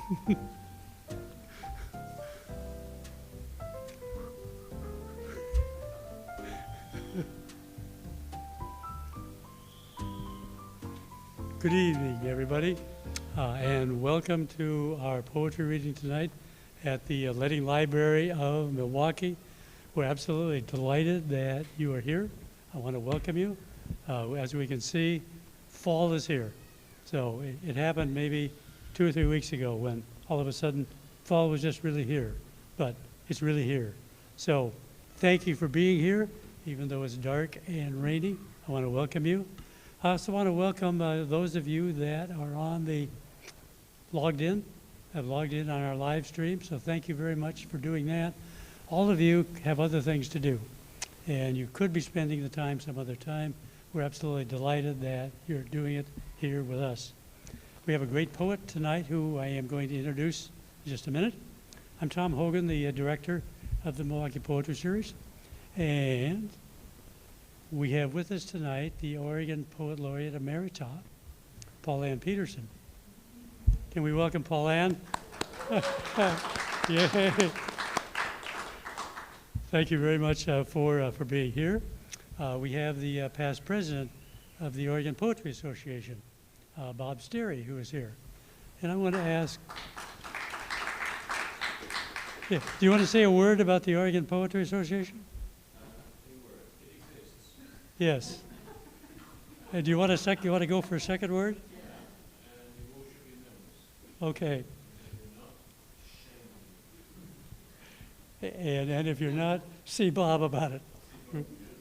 Good evening, everybody, and welcome to our poetry reading tonight at the Letting Library of Milwaukee. We're absolutely delighted that you are here. I want to welcome you. As we can see, fall is here. So it happened maybe 2 or 3 weeks ago when all of a sudden fall was just really here, but it's really here. So thank you for being here, even though it's dark and rainy. I want to welcome you. I also want to welcome those of you that are on the have logged in on our live stream. So thank you very much for doing that. All of you have other things to do, and you could be spending the time some other time. We're absolutely delighted that you're doing it here with us. We have a great poet tonight who I am going to introduce in just a minute. I'm Tom Hogan, the director of the Milwaukie Poetry Series, and we have with us tonight the Oregon Poet Laureate Emerita, Paul Ann Peterson. Can we welcome Paul Ann? Yay. Thank you very much for being here. We have the past president of the Oregon Poetry Association, Bob Sterry, who is here. And I want to ask, do you want to say a word about the Oregon Poetry Association? Yes. Do you want to go for a second word? Okay. And if you're not, see Bob about it.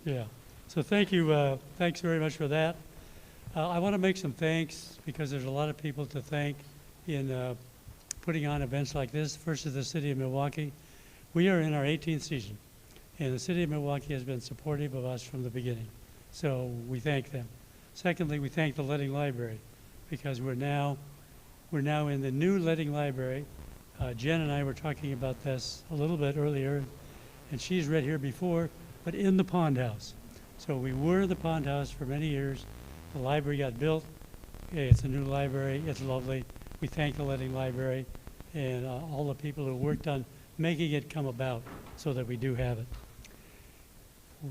Yeah. So thank you. Thanks very much for that. I want to make some thanks because there's a lot of people to thank in putting on events like this. First is the city of Milwaukee. We are in our 18th season, and the city of Milwaukee has been supportive of us from the beginning. So we thank them. Secondly, we thank the Letting Library because we're now in the new Letting Library. Jen and I were talking about this a little bit earlier, and she's read here before, but in the Pond House. So we were in the Pond House for many years. The library got built. It's a new library. It's lovely. We thank the Letting Library and all the people who worked on making it come about so that we do have it.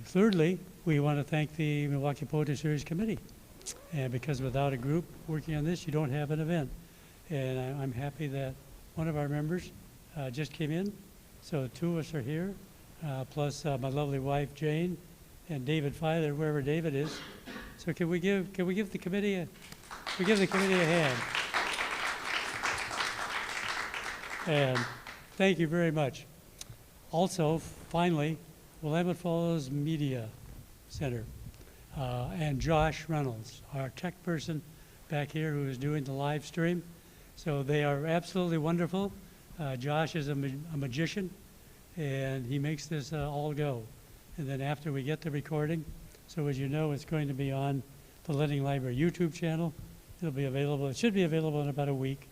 Thirdly, we want to thank the Milwaukie Poetry Series Committee. And because without a group working on this, you don't have an event. And I'm happy that one of our members just came in. So 2 of us are here, plus my lovely wife, Jane, and David Filer, wherever David is. So can we give the committee a hand? And thank you very much. Also, finally, Willamette Falls Media Center and Josh Reynolds, our tech person back here who is doing the live stream. So they are absolutely wonderful. Josh is a magician, and he makes this all go. And then after we get the recording, so as you know, it's going to be on the Letting Library YouTube channel. It'll be available. It should be available in about a week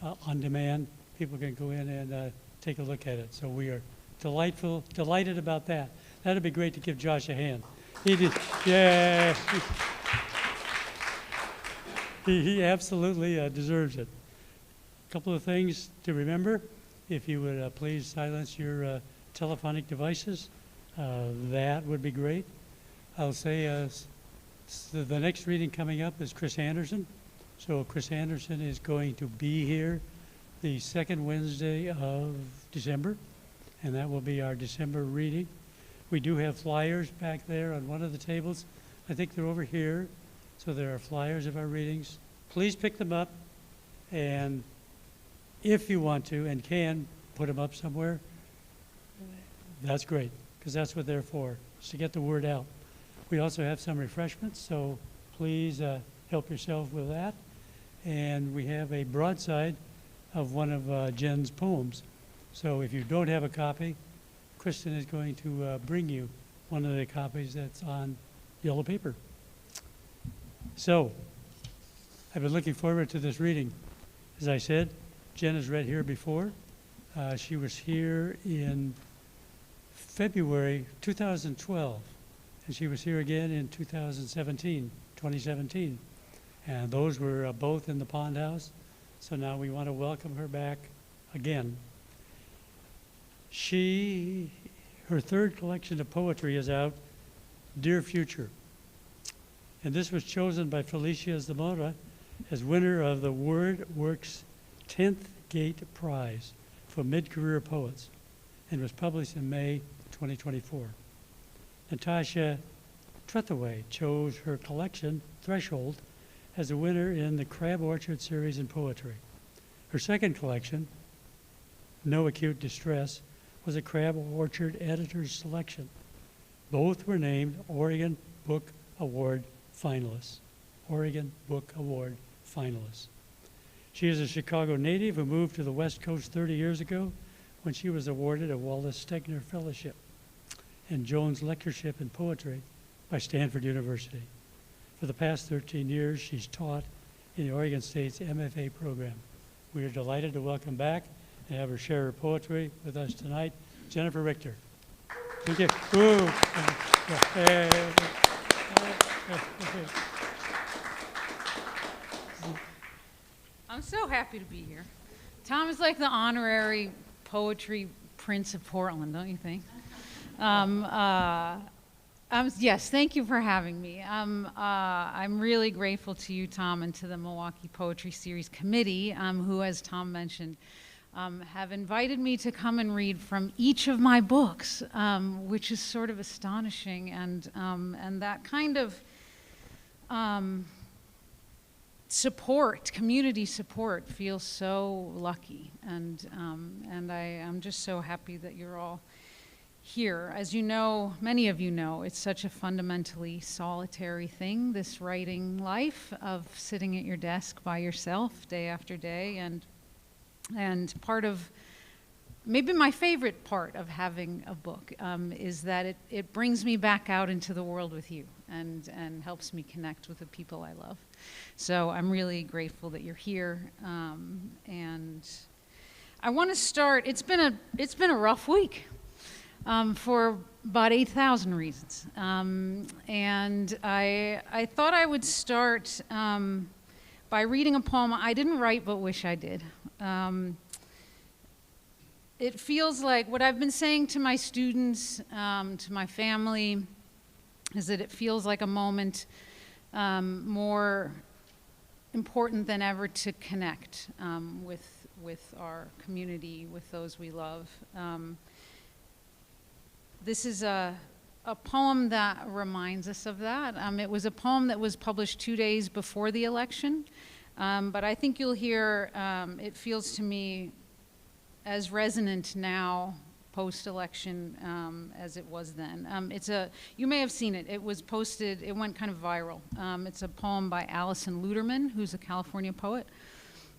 on demand. People can go in and take a look at it. So we are delighted about that. That'd be great to give Josh a hand. He did, yeah. He absolutely deserves it. A couple of things to remember. If you would please silence your telephonic devices, that would be great. I'll say the next reading coming up is Chris Anderson. So Chris Anderson is going to be here the second Wednesday of December, and that will be our December reading. We do have flyers back there on one of the tables. I think they're over here. So there are flyers of our readings. Please pick them up, and if you want to and can put them up somewhere, that's great, because that's what they're for, is to get the word out. We also have some refreshments, so please help yourself with that. And we have a broadside of one of Jen's poems. So if you don't have a copy, Kristen is going to bring you one of the copies that's on yellow paper. So I've been looking forward to this reading. As I said, Jen has read here before. She was here in February 2012, and she was here again in 2017. And those were both in the Pond House. So now we want to welcome her back again. Her third collection of poetry is out, Dear Future. And this was chosen by Felicia Zamora as winner of the WordWorks 10th Gate Prize for Mid-Career Poets and was published in May 2024. Natasha Trethaway chose her collection, Threshold, as a winner in the Crab Orchard series in poetry. Her second collection, No Acute Distress, was a Crab Orchard editor's selection. Both were named Oregon Book Award finalists. Oregon Book Award finalists. She is a Chicago native who moved to the West Coast 30 years ago when she was awarded a Wallace Stegner Fellowship and Jones Lectureship in Poetry by Stanford University. For the past 13 years, she's taught in the Oregon State's MFA program. We are delighted to welcome back and have her share her poetry with us tonight, Jennifer Richter. Thank you. Ooh. I'm so happy to be here. Tom is like the honorary poetry prince of Portland, don't you think? Yes, thank you for having me. I'm really grateful to you, Tom, and to the Milwaukie Poetry Series Committee, who, as Tom mentioned, have invited me to come and read from each of my books, which is sort of astonishing, and that kind of support, community support, feels so lucky, and I'm just so happy that you're all here. As you know, many of you know, it's such a fundamentally solitary thing, this writing life of sitting at your desk by yourself day after day, and part of, maybe my favorite part of having a book is that it brings me back out into the world with you and helps me connect with the people I love. So I'm really grateful that you're here, and I want to start. It's been a rough week. For about 8,000 reasons. And I thought I would start by reading a poem I didn't write but wish I did. It feels like what I've been saying to my students, to my family, is that it feels like a moment more important than ever to connect with our community, with those we love. This is a poem that reminds us of that. It was a poem that was published 2 days before the election, but I think you'll hear, it feels to me as resonant now, post-election, as it was then. You may have seen it. It was posted, it went kind of viral. It's a poem by Allison Luderman, who's a California poet.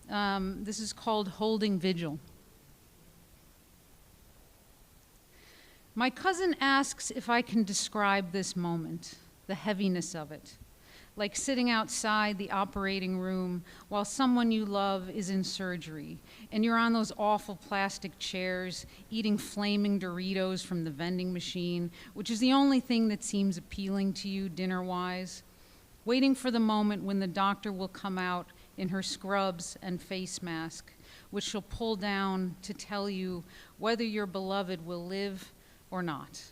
This is called Holding Vigil. My cousin asks if I can describe this moment, the heaviness of it, like sitting outside the operating room while someone you love is in surgery, and you're on those awful plastic chairs eating flaming Doritos from the vending machine, which is the only thing that seems appealing to you dinner-wise, waiting for the moment when the doctor will come out in her scrubs and face mask, which she'll pull down to tell you whether your beloved will live or not.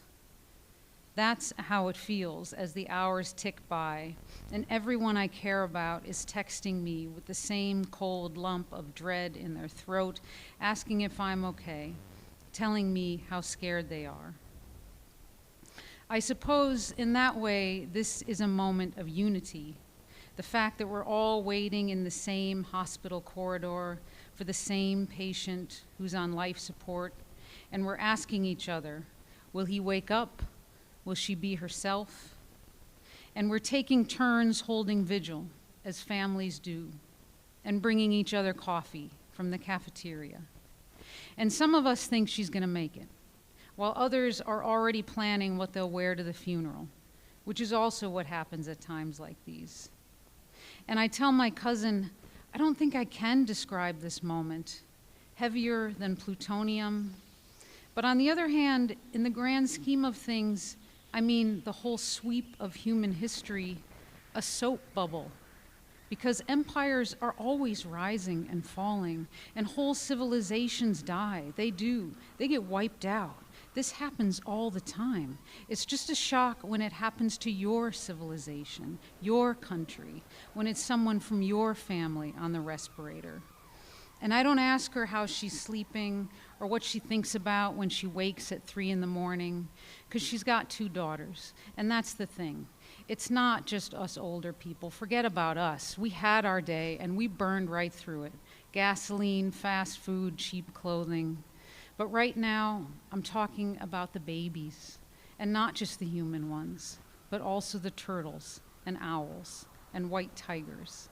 That's how it feels as the hours tick by, and everyone I care about is texting me with the same cold lump of dread in their throat, asking if I'm okay, telling me how scared they are. I suppose in that way, this is a moment of unity. The fact that we're all waiting in the same hospital corridor for the same patient who's on life support, and we're asking each other, will he wake up? Will she be herself? And we're taking turns holding vigil, as families do, and bringing each other coffee from the cafeteria. And some of us think she's going to make it, while others are already planning what they'll wear to the funeral, which is also what happens at times like these. And I tell my cousin, I don't think I can describe this moment, heavier than plutonium. But on the other hand, in the grand scheme of things, I mean the whole sweep of human history, a soap bubble, because empires are always rising and falling, and whole civilizations die. They do. They get wiped out. This happens all the time. It's just a shock when it happens to your civilization, your country, when it's someone from your family on the respirator. And I don't ask her how she's sleeping or what she thinks about when she wakes at 3 in the morning, because she's got 2 daughters. And that's the thing. It's not just us older people. Forget about us. We had our day, and we burned right through it. Gasoline, fast food, cheap clothing. But right now, I'm talking about the babies, and not just the human ones, but also the turtles and owls and white tigers,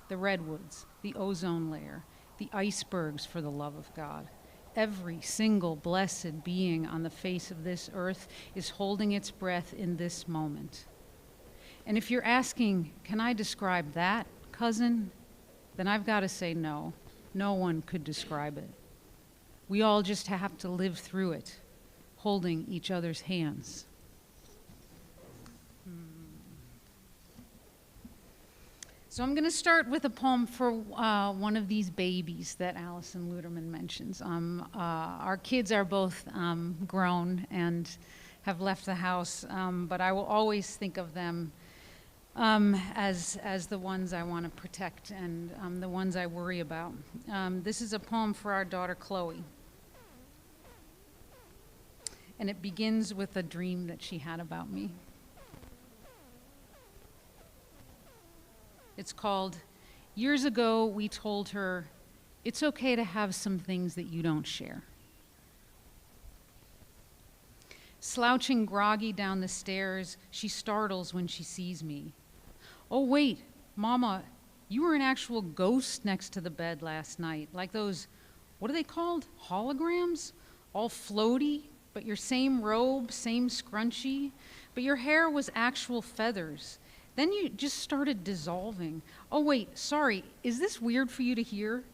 the redwoods, the ozone layer, the icebergs, for the love of God. Every single blessed being on the face of this earth is holding its breath in this moment. And if you're asking, can I describe that, cousin? Then I've got to say no. No one could describe it. We all just have to live through it, holding each other's hands. So I'm going to start with a poem for one of these babies that Allison Luderman mentions. Our kids are both grown and have left the house, but I will always think of them as the ones I want to protect and the ones I worry about. This is a poem for our daughter Chloe. And it begins with a dream that she had about me. It's called, Years Ago We Told Her, It's Okay to Have Some Things That You Don't Share. Slouching groggy down the stairs, she startles when she sees me. Oh wait, Mama, you were an actual ghost next to the bed last night, like those, what are they called? Holograms? All floaty, but your same robe, same scrunchie, but your hair was actual feathers. Then you just started dissolving. Oh wait, sorry, is this weird for you to hear?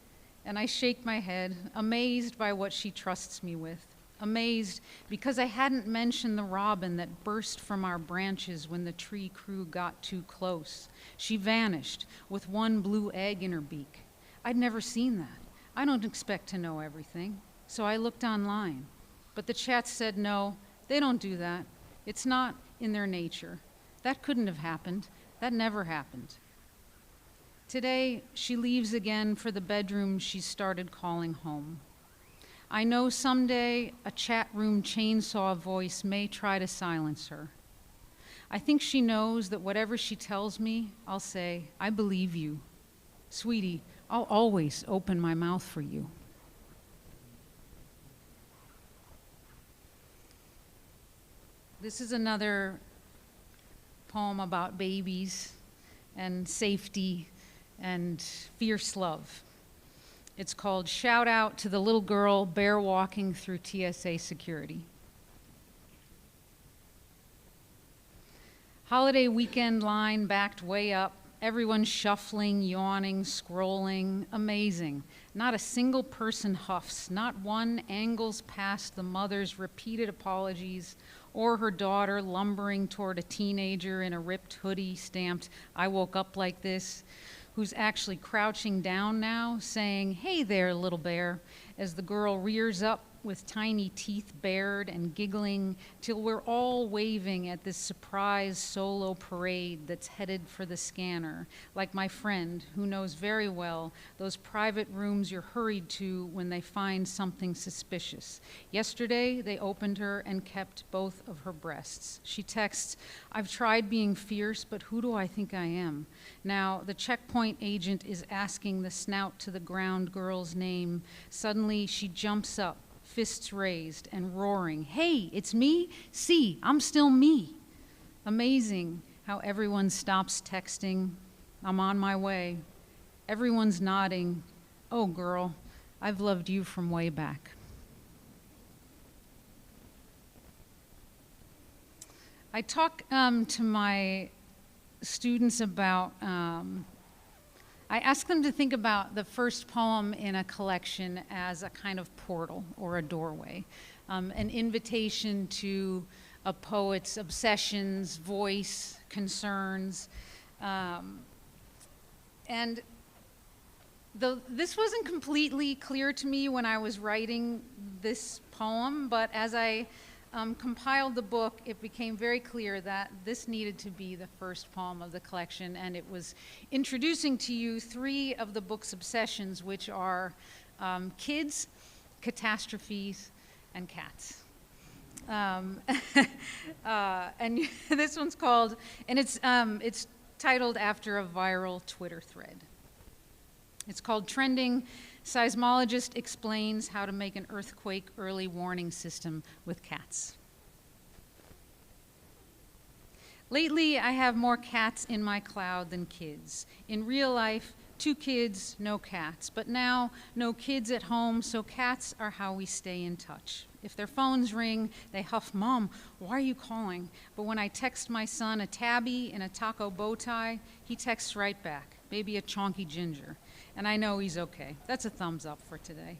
And I shake my head, amazed by what she trusts me with. Amazed because I hadn't mentioned the robin that burst from our branches when the tree crew got too close. She vanished with one blue egg in her beak. I'd never seen that. I don't expect to know everything. So I looked online. But the chat said no, they don't do that. It's not in their nature. That couldn't have happened. That never happened. Today, she leaves again for the bedroom she started calling home. I know someday a chat room chainsaw voice may try to silence her. I think she knows that whatever she tells me, I'll say, I believe you. Sweetie, I'll always open my mouth for you. This is another poem about babies and safety and fierce love. It's called Shout Out to the Little Girl Bear Walking Through TSA Security. Holiday weekend line backed way up. Everyone shuffling, yawning, scrolling. Amazing. Not a single person huffs. Not one angles past the mother's repeated apologies or her daughter lumbering toward a teenager in a ripped hoodie stamped, I woke up like this, who's actually crouching down now, saying, hey there, little bear, as the girl rears up with tiny teeth bared and giggling till we're all waving at this surprise solo parade that's headed for the scanner, like my friend who knows very well those private rooms you're hurried to when they find something suspicious. Yesterday, they opened her and kept both of her breasts. She texts, I've tried being fierce, but who do I think I am? Now, the checkpoint agent is asking the snout to the ground girl's name. Suddenly, she jumps up, fists raised and roaring, hey, it's me? See, I'm still me. Amazing how everyone stops texting. I'm on my way. Everyone's nodding. Oh, girl, I've loved you from way back. I talk to my students about I ask them to think about the first poem in a collection as a kind of portal or a doorway, an invitation to a poet's obsessions, voice, concerns. And this wasn't completely clear to me when I was writing this poem, but as I compiled the book, it became very clear that this needed to be the first poem of the collection, and it was introducing to you 3 of the book's obsessions, which are kids, catastrophes, and cats. And this one's called, and it's titled after a viral Twitter thread. It's called Trending. Seismologist explains how to make an earthquake early warning system with cats. Lately, I have more cats in my cloud than kids. In real life, 2 kids, no cats. But now, no kids at home, so cats are how we stay in touch. If their phones ring, they huff, "Mom, why are you calling?" But when I text my son a tabby in a taco bow tie, he texts right back, "Baby, a chonky ginger." And I know he's okay. That's a thumbs up for today.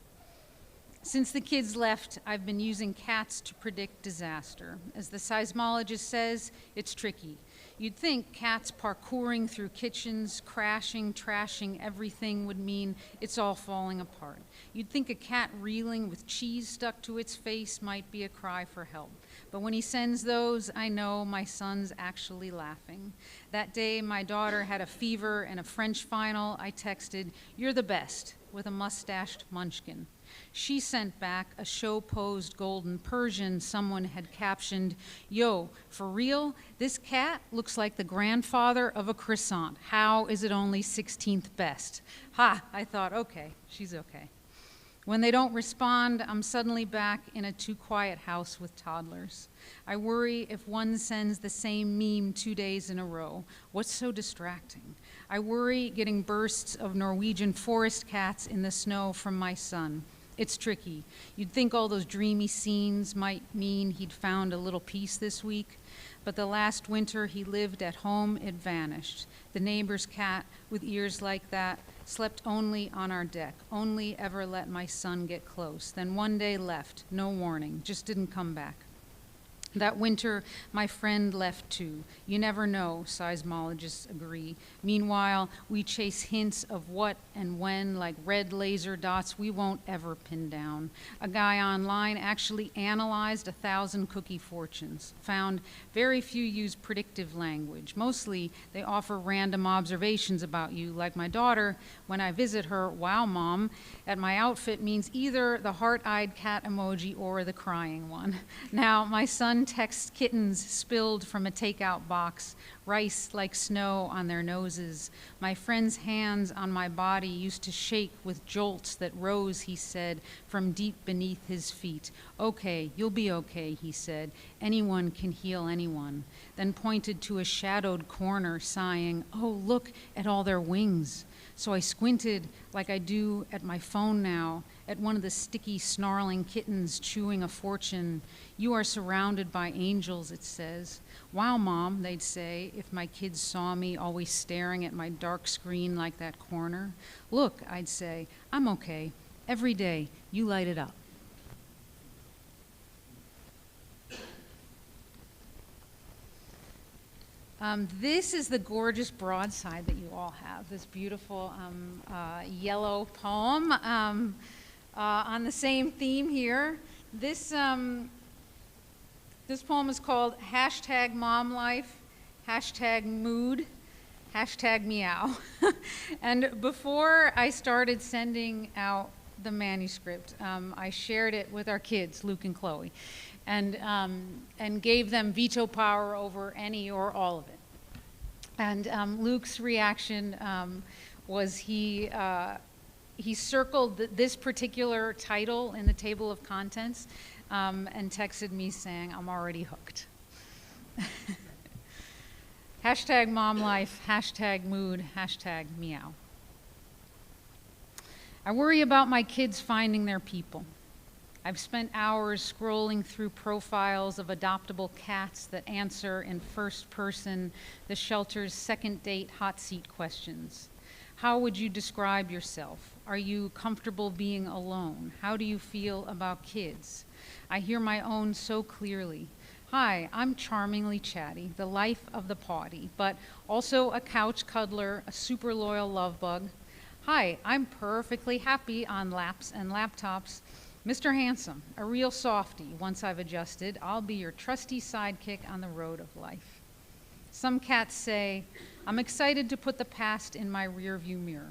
Since the kids left, I've been using cats to predict disaster. As the seismologist says, it's tricky. You'd think cats parkouring through kitchens, crashing, trashing everything would mean it's all falling apart. You'd think a cat reeling with cheese stuck to its face might be a cry for help. But when he sends those, I know my son's actually laughing. That day, my daughter had a fever and a French final. I texted, "You're the best," with a mustached munchkin. She sent back a show-posed golden Persian someone had captioned, "Yo, for real, this cat looks like the grandfather of a croissant. How is it only 16th best?" Ha, I thought, okay, she's okay. When they don't respond, I'm suddenly back in a too quiet house with toddlers. I worry if one sends the same meme 2 days in a row. What's so distracting? I worry getting bursts of Norwegian forest cats in the snow from my son. It's tricky. You'd think all those dreamy scenes might mean he'd found a little peace this week, but the last winter he lived at home, it vanished. The neighbor's cat with ears like that slept only on our deck, only ever let my son get close, then one day left, no warning, just didn't come back. That winter, my friend left too. You never know, seismologists agree. Meanwhile, we chase hints of what and when like red laser dots we won't ever pin down. A guy online actually analyzed 1,000 cookie fortunes, found very few use predictive language. Mostly, they offer random observations about you, like my daughter, when I visit her, "Wow, Mom," at my outfit means either the heart-eyed cat emoji or the crying one. Now, my son texts kittens spilled from a takeout box, rice like snow on their noses. My friend's hands on my body used to shake with jolts that rose, he said, from deep beneath his feet. "Okay, you'll be okay," he said. "Anyone can heal anyone." Then pointed to a shadowed corner, sighing, "Oh, look at all their wings." So I squinted like I do at my phone now, at one of the sticky, snarling kittens chewing a fortune. "You are surrounded by angels," it says. "Wow, Mom," they'd say, if my kids saw me always staring at my dark screen like that corner. "Look," I'd say, "I'm okay. Every day, you light it up." This is the gorgeous broadside that you all have, this beautiful yellow poem on the same theme here. This poem is called #MomLife, #mood, #meow. And before I started sending out the manuscript, I shared it with our kids, Luke and Chloe, and gave them veto power over any or all of it. And Luke's reaction was he circled this particular title in the table of contents and texted me saying, "I'm already hooked." #MomLife, #mood, #meow. I worry about my kids finding their people. I've spent hours scrolling through profiles of adoptable cats that answer in first person the shelter's second date hot seat questions. How would you describe yourself? Are you comfortable being alone? How do you feel about kids? I hear my own so clearly. Hi, I'm charmingly chatty, the life of the party, but also a couch cuddler, a super loyal love bug. Hi, I'm perfectly happy on laps and laptops. Mr. Handsome, a real softie. Once I've adjusted, I'll be your trusty sidekick on the road of life. Some cats say, I'm excited to put the past in my rearview mirror.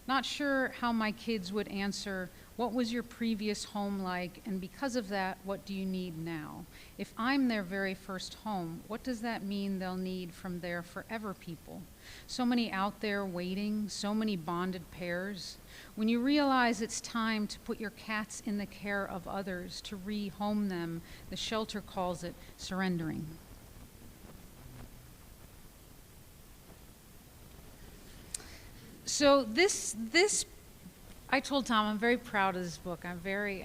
Not sure how my kids would answer, what was your previous home like, and because of that, what do you need now? If I'm their very first home, what does that mean they'll need from their forever people? So many out there waiting, so many bonded pairs. When you realize it's time to put your cats in the care of others, to rehome them, the shelter calls it surrendering. So this, I told Tom I'm very proud of this book. I'm very,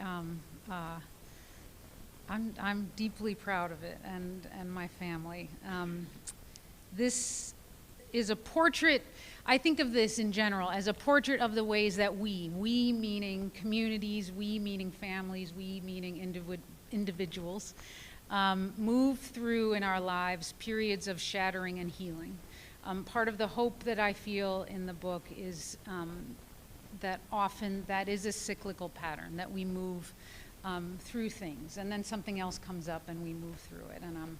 I'm deeply proud of it and my family. This is a portrait. I think of this in general as a portrait of the ways that we meaning communities, we meaning families, we meaning individuals, move through in our lives periods of shattering and healing. Part of the hope that I feel in the book is that often that is a cyclical pattern, that we move through things and then something else comes up and we move through it. And I'm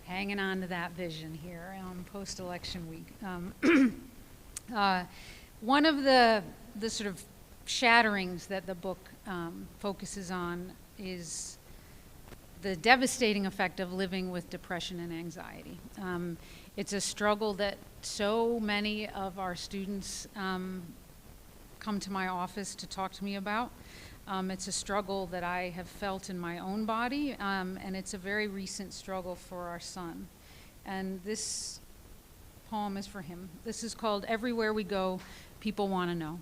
hanging on to that vision here on post-election week. One of the sort of shatterings that the book focuses on is the devastating effect of living with depression and anxiety. It's a struggle that so many of our students come to my office to talk to me about. It's a struggle that I have felt in my own body, and it's a very recent struggle for our son. And this poem is for him. This is called Everywhere We Go, People Want to Know.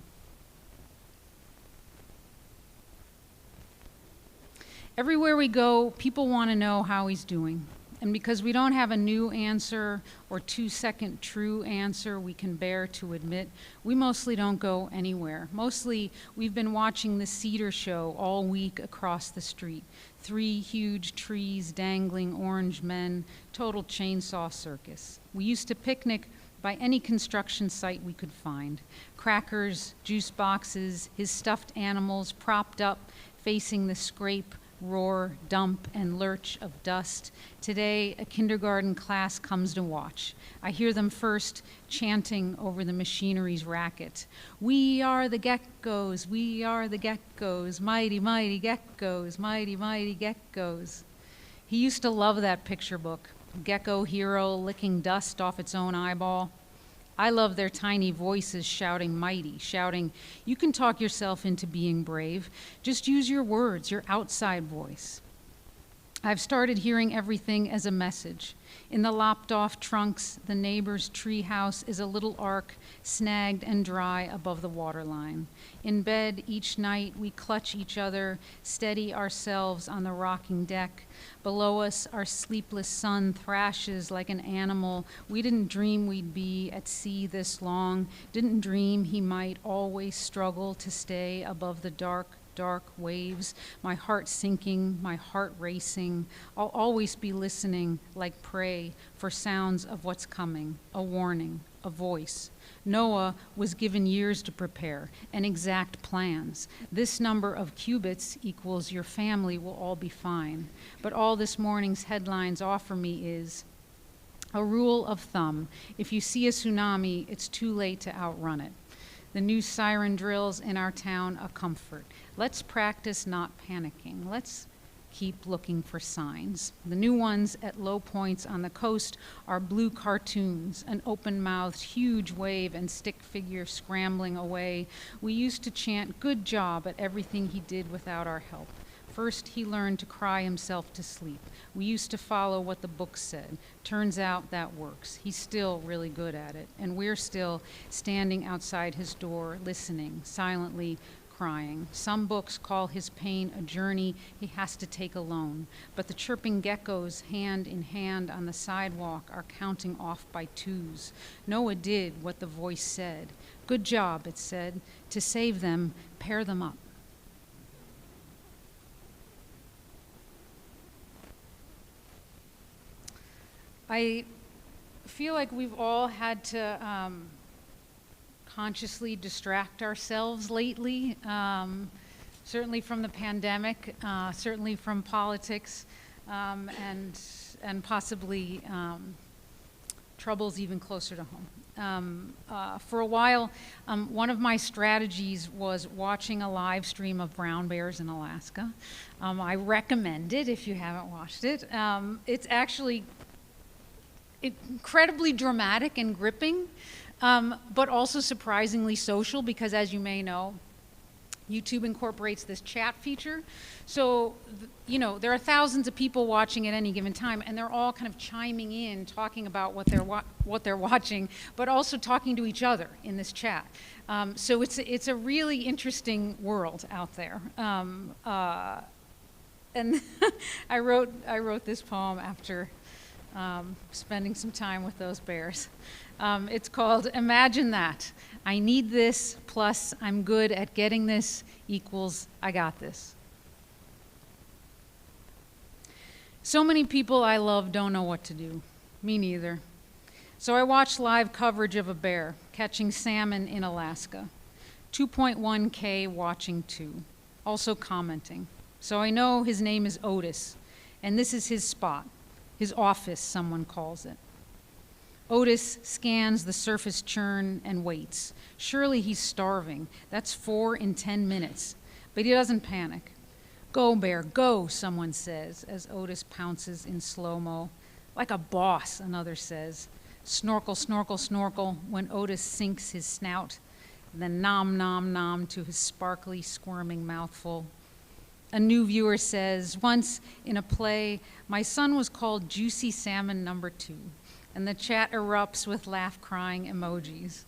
Everywhere we go, people want to know how he's doing. And because we don't have a new answer or 2-second true answer we can bear to admit, we mostly don't go anywhere. Mostly, we've been watching the cedar show all week across the street. 3 huge trees dangling orange men, total chainsaw circus. We used to picnic by any construction site we could find. Crackers, juice boxes, his stuffed animals propped up, facing the scrape, roar, dump, and lurch of dust. Today, a kindergarten class comes to watch. I hear them first chanting over the machinery's racket. We are the geckos, we are the geckos, mighty, mighty geckos, mighty, mighty geckos. He used to love that picture book, Gecko Hero licking dust off its own eyeball. I love their tiny voices shouting mighty, shouting, you can talk yourself into being brave. Just use your words, your outside voice. I've started hearing everything as a message. In the lopped-off trunks, the neighbor's treehouse is a little ark, snagged and dry above the waterline. In bed each night, we clutch each other, steady ourselves on the rocking deck. Below us, our sleepless sun thrashes like an animal. We didn't dream we'd be at sea this long, didn't dream he might always struggle to stay above the dark waves, my heart sinking, my heart racing. I'll always be listening like prey for sounds of what's coming, a warning, a voice. Noah was given years to prepare and exact plans. This number of cubits equals your family will all be fine. But all this morning's headlines offer me is a rule of thumb. If you see a tsunami, it's too late to outrun it. The new siren drills in our town a comfort. Let's practice not panicking. Let's keep looking for signs. The new ones at low points on the coast are blue cartoons, an open-mouthed huge wave and stick figure scrambling away. We used to chant good job at everything he did without our help. First, he learned to cry himself to sleep. We used to follow what the book said. Turns out that works. He's still really good at it. And we're still standing outside his door, listening, silently crying. Some books call his pain a journey he has to take alone. But the chirping geckos, hand in hand on the sidewalk, are counting off by 2s. Noah did what the voice said. Good job, it said. To save them, pair them up. I feel like we've all had to consciously distract ourselves lately, certainly from the pandemic, certainly from politics, and possibly troubles even closer to home. For a while, one of my strategies was watching a live stream of brown bears in Alaska. I recommend it if you haven't watched it. It's actually incredibly dramatic and gripping, but also surprisingly social because, as you may know, YouTube incorporates this chat feature. So, you know, there are thousands of people watching at any given time, and they're all kind of chiming in, talking about what they're watching, but also talking to each other in this chat. So it's a really interesting world out there. And I wrote this poem after spending some time with those bears. It's called Imagine That. I need this plus I'm good at getting this equals I got this. So many people I love don't know what to do. Me neither. So I watched live coverage of a bear catching salmon in Alaska. 2.1K watching too, also commenting. So I know his name is Otis, and this is his spot, his office, someone calls it. Otis scans the surface churn and waits. Surely he's starving. That's 4 in 10 minutes. But he doesn't panic. Go, bear, go, someone says, as Otis pounces in slow-mo. Like a boss, another says. Snorkel, snorkel, snorkel, when Otis sinks his snout, then nom, nom, nom to his sparkly, squirming mouthful. A new viewer says, once in a play, my son was called Juicy Salmon No. 2. And the chat erupts with laugh-crying emojis.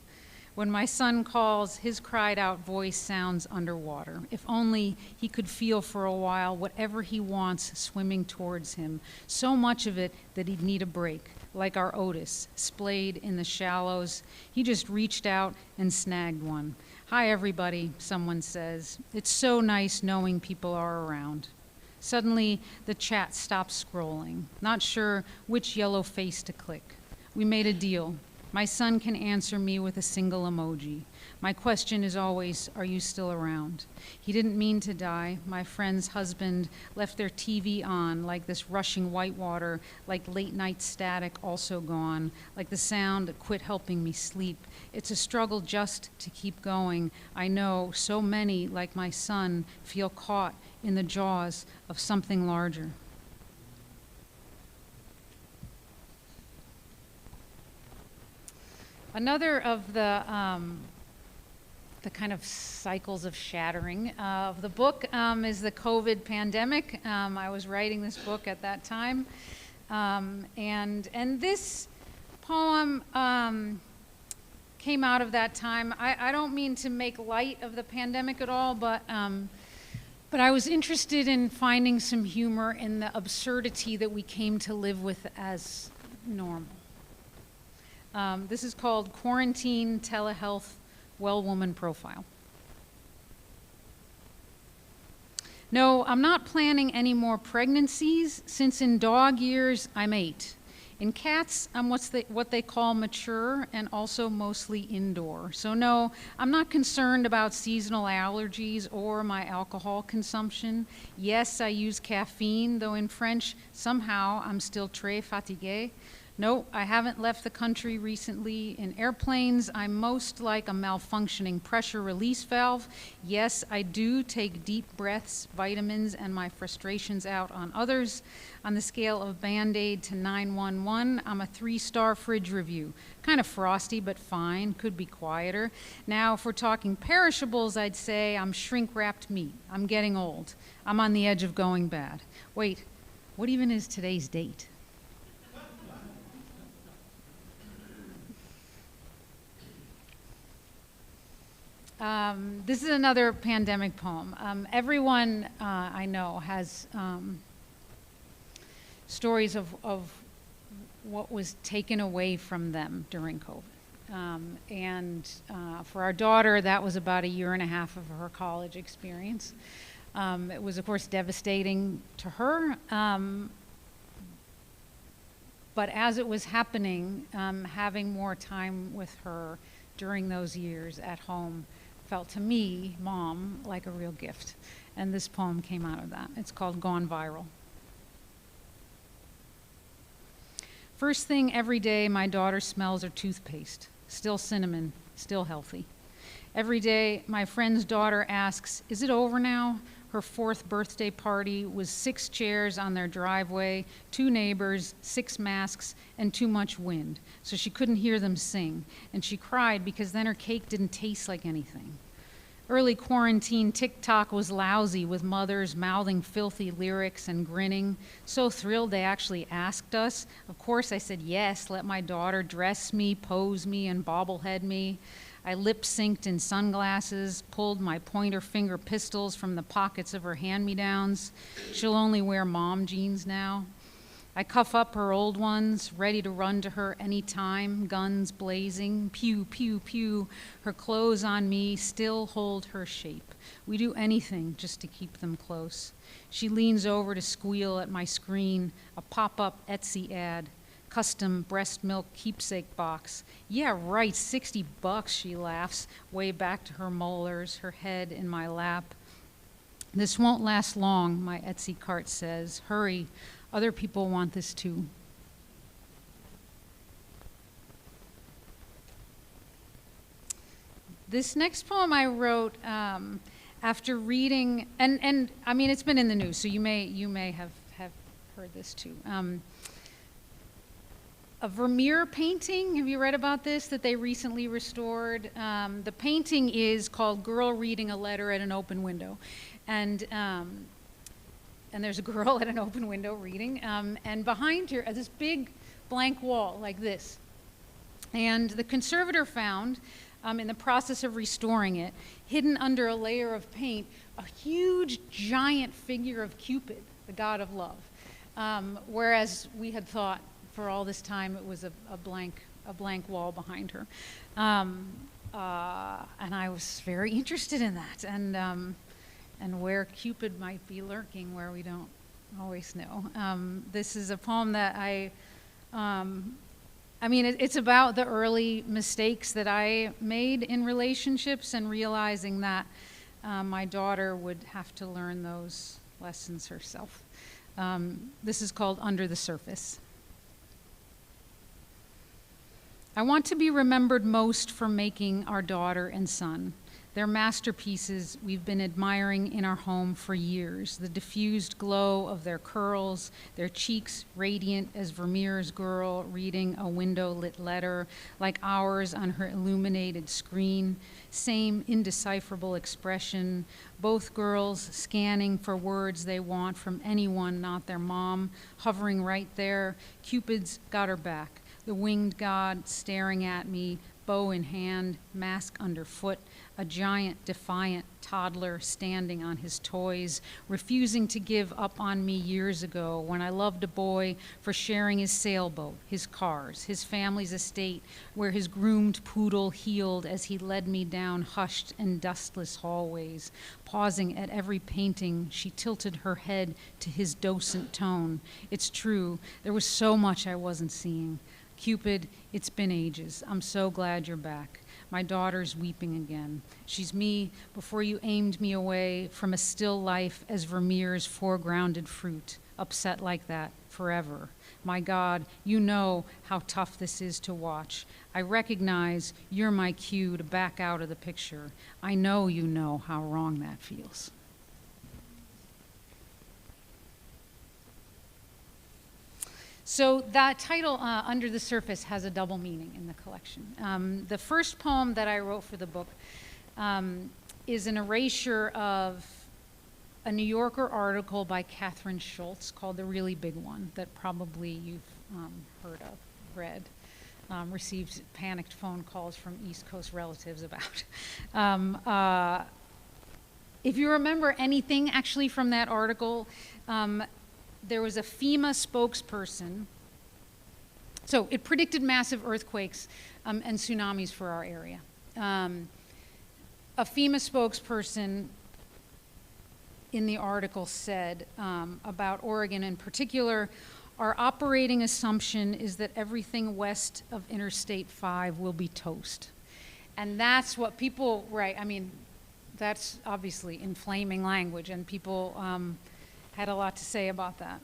When my son calls, his cried-out voice sounds underwater. If only he could feel for a while whatever he wants swimming towards him, so much of it that he'd need a break, like our Otis, splayed in the shallows. He just reached out and snagged one. Hi, everybody, someone says. It's so nice knowing people are around. Suddenly, the chat stops scrolling, not sure which yellow face to click. We made a deal. My son can answer me with a single emoji. My question is always, are you still around? He didn't mean to die. My friend's husband left their TV on, like this rushing white water, like late night static also gone, like the sound that quit helping me sleep. It's a struggle just to keep going. I know so many, like my son, feel caught in the jaws of something larger. Another of the kind of cycles of shattering of the book is the COVID pandemic. I was writing this book at that time, and this poem came out of that time. I don't mean to make light of the pandemic at all, but I was interested in finding some humor in the absurdity that we came to live with as normal. This is called Quarantine Telehealth Well Woman Profile. No, I'm not planning any more pregnancies, since in dog years I'm 8. In cats, I'm what they call mature and also mostly indoor. So no, I'm not concerned about seasonal allergies or my alcohol consumption. Yes, I use caffeine, though in French, somehow I'm still très fatiguée. No, I haven't left the country recently. In airplanes, I'm most like a malfunctioning pressure release valve. Yes, I do take deep breaths, vitamins, and my frustrations out on others. On the scale of Band-Aid to 911, I'm a 3-star fridge review. Kind of frosty, but fine, could be quieter. Now, if we're talking perishables, I'd say I'm shrink-wrapped meat. I'm getting old. I'm on the edge of going bad. Wait, what even is today's date? This is another pandemic poem. Everyone I know has stories of what was taken away from them during COVID. And for our daughter, that was about 1.5 years of her college experience. It was, of course, devastating to her. But as it was happening, having more time with her during those years at home felt to me, Mom, like a real gift. And this poem came out of that. It's called Gone Viral. First thing every day, my daughter smells her toothpaste. Still cinnamon, still healthy. Every day, my friend's daughter asks, "Is it over now?" Her 4th birthday party was 6 chairs on their driveway, 2 neighbors, 6 masks, and too much wind, so she couldn't hear them sing. And she cried because then her cake didn't taste like anything. Early quarantine TikTok was lousy, with mothers mouthing filthy lyrics and grinning. So thrilled they actually asked us. Of course I said yes, let my daughter dress me, pose me, and bobblehead me. I lip-synced in sunglasses, pulled my pointer finger pistols from the pockets of her hand-me-downs. She'll only wear mom jeans now. I cuff up her old ones, ready to run to her anytime, guns blazing, pew, pew, pew. Her clothes on me still hold her shape. We do anything just to keep them close. She leans over to squeal at my screen, a pop-up Etsy ad. Custom breast milk keepsake box. Yeah, right, $60, she laughs, way back to her molars, her head in my lap. This won't last long, my Etsy cart says. Hurry, other people want this too. This next poem I wrote after reading, and I mean, it's been in the news, so you may have heard this too. A Vermeer painting, have you read about this, that they recently restored? The painting is called Girl Reading a Letter at an Open Window. And there's a girl at an open window reading, and behind her is this big blank wall like this. And the conservator found, in the process of restoring it, hidden under a layer of paint, a huge giant figure of Cupid, the god of love. Whereas we had thought for all this time it was a blank wall behind her. And I was very interested in that, and where Cupid might be lurking where we don't always know. This is a poem that it's about the early mistakes that I made in relationships and realizing that my daughter would have to learn those lessons herself. This is called Under the Surface. I want to be remembered most for making our daughter and son. They're masterpieces we've been admiring in our home for years. The diffused glow of their curls, their cheeks radiant as Vermeer's girl reading a window-lit letter, like ours on her illuminated screen. Same indecipherable expression, both girls scanning for words they want from anyone not their mom, hovering right there. Cupid's got her back. The winged god staring at me, bow in hand, mask underfoot, a giant, defiant toddler standing on his toys, refusing to give up on me years ago when I loved a boy for sharing his sailboat, his cars, his family's estate, where his groomed poodle healed as he led me down hushed and dustless hallways. Pausing at every painting, she tilted her head to his docent tone. It's true, there was so much I wasn't seeing. Cupid, it's been ages. I'm so glad you're back. My daughter's weeping again. She's me before you aimed me away from a still life as Vermeer's foregrounded fruit, upset like that forever. My God, you know how tough this is to watch. I recognize you're my cue to back out of the picture. I know you know how wrong that feels. So that title, Under the Surface, has a double meaning in the collection. The first poem that I wrote for the book is an erasure of a New Yorker article by Catherine Schultz called The Really Big One, that probably you've heard of, read, received panicked phone calls from East Coast relatives about. If you remember anything actually from that article, there was a FEMA spokesperson. So it predicted massive earthquakes and tsunamis for our area. A FEMA spokesperson in the article said about Oregon in particular, Our operating assumption is that everything west of Interstate 5 will be toast. And that's what people, right, I mean, that's obviously inflaming language, and people had a lot to say about that.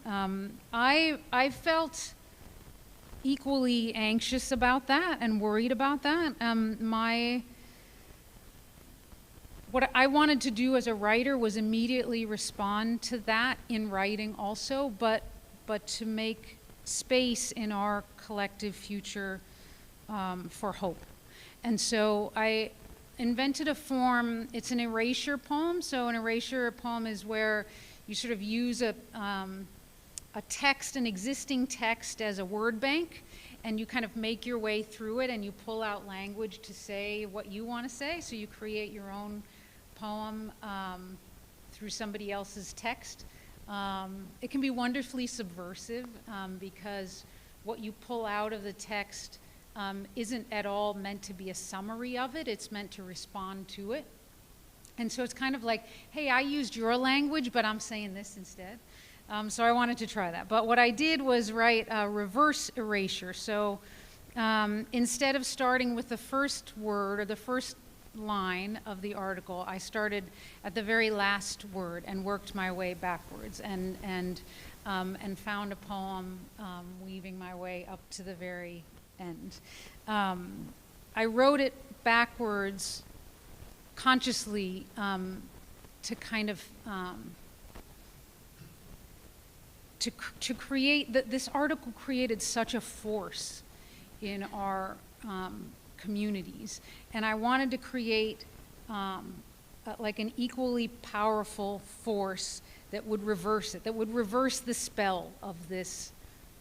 I felt equally anxious about that and worried about that. What I wanted to do as a writer was immediately respond to that in writing also, but to make space in our collective future for hope. And so I invented a form. It's an erasure poem. So an erasure poem is where you sort of use a text, an existing text, as a word bank, and you kind of make your way through it, and you pull out language to say what you want to say. So you create your own poem through somebody else's text. It can be wonderfully subversive because what you pull out of the text isn't at all meant to be a summary of it. It's meant to respond to it. And so it's kind of like, hey, I used your language, but I'm saying this instead. So I wanted to try that. But what I did was write a reverse erasure. So instead of starting with the first word or the first line of the article, I started at the very last word and worked my way backwards and found a poem weaving my way up to the very end. I wrote it backwards consciously to kind of to create this article created such a force in our communities, and I wanted to create like an equally powerful force that would reverse it, that would reverse the spell of this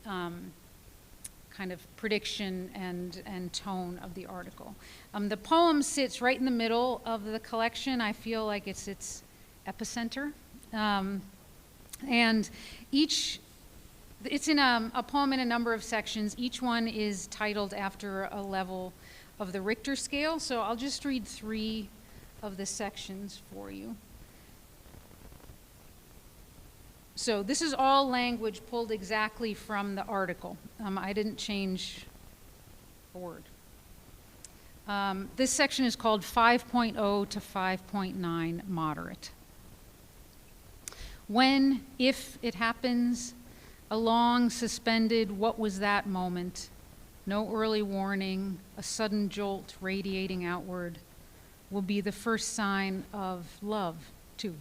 kind of prediction and tone of the article. The poem sits right in the middle of the collection. I feel like it's its epicenter. And it's in a poem in a number of sections. Each one is titled after a level of the Richter scale. So I'll just read 3 of the sections for you. So this is all language pulled exactly from the article. I didn't change a word. This section is called 5.0 to 5.9 moderate. When, if it happens, a long suspended what was that moment, no early warning, a sudden jolt radiating outward, will be the first sign of love, too.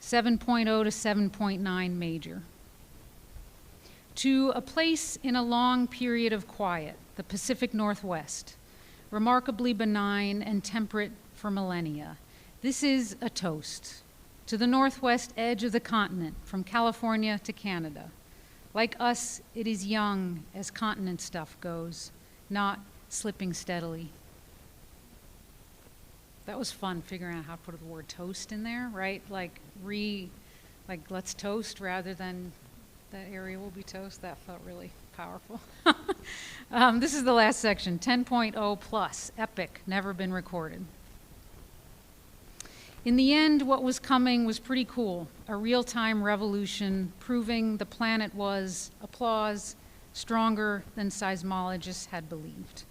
(7.0 to 7.9 major). To a place in a long period of quiet, the Pacific Northwest, remarkably benign and temperate for millennia. This is a toast to the northwest edge of the continent, from California to Canada. Like us, it is young as continent stuff goes, not slipping steadily. That was fun, figuring out how to put the word toast in there, right? Like let's toast rather than that area will be toast. That felt really powerful. This is the last section, 10.0 plus, epic, never been recorded. In the end, what was coming was pretty cool. A real-time revolution proving the planet was, applause, stronger than seismologists had believed.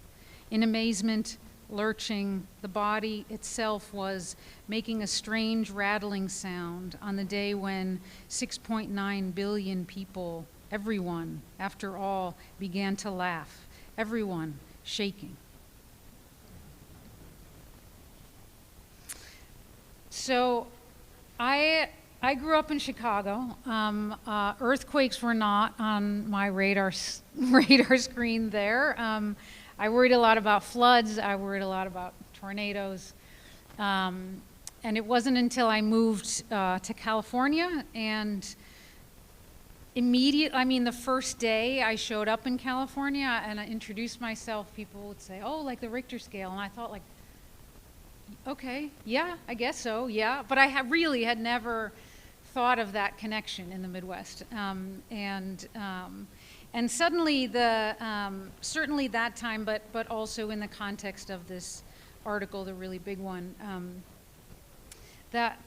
In amazement, lurching, the body itself was making a strange rattling sound on the day when 6.9 billion people, everyone, after all, began to laugh, everyone shaking. So I grew up in Chicago. Earthquakes were not on my radar screen there. I worried a lot about floods. I worried a lot about tornadoes. And it wasn't until I moved to California and the first day I showed up in California and I introduced myself, people would say, oh, like the Richter scale. And I thought, like, okay, yeah, I guess so, yeah. But I really had never thought of that connection in the Midwest. And suddenly, certainly that time, but also in the context of this article, the really big one, that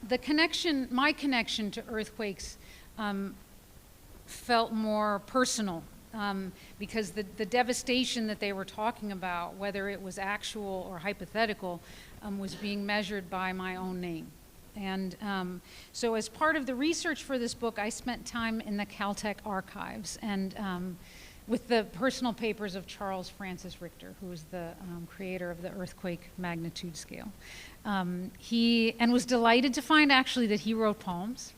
my connection to earthquakes felt more personal, because the devastation that they were talking about, whether it was actual or hypothetical, was being measured by my own name. And so as part of the research for this book, I spent time in the Caltech archives and with the personal papers of Charles Francis Richter, who was the creator of the earthquake magnitude scale. He was delighted to find actually that he wrote poems.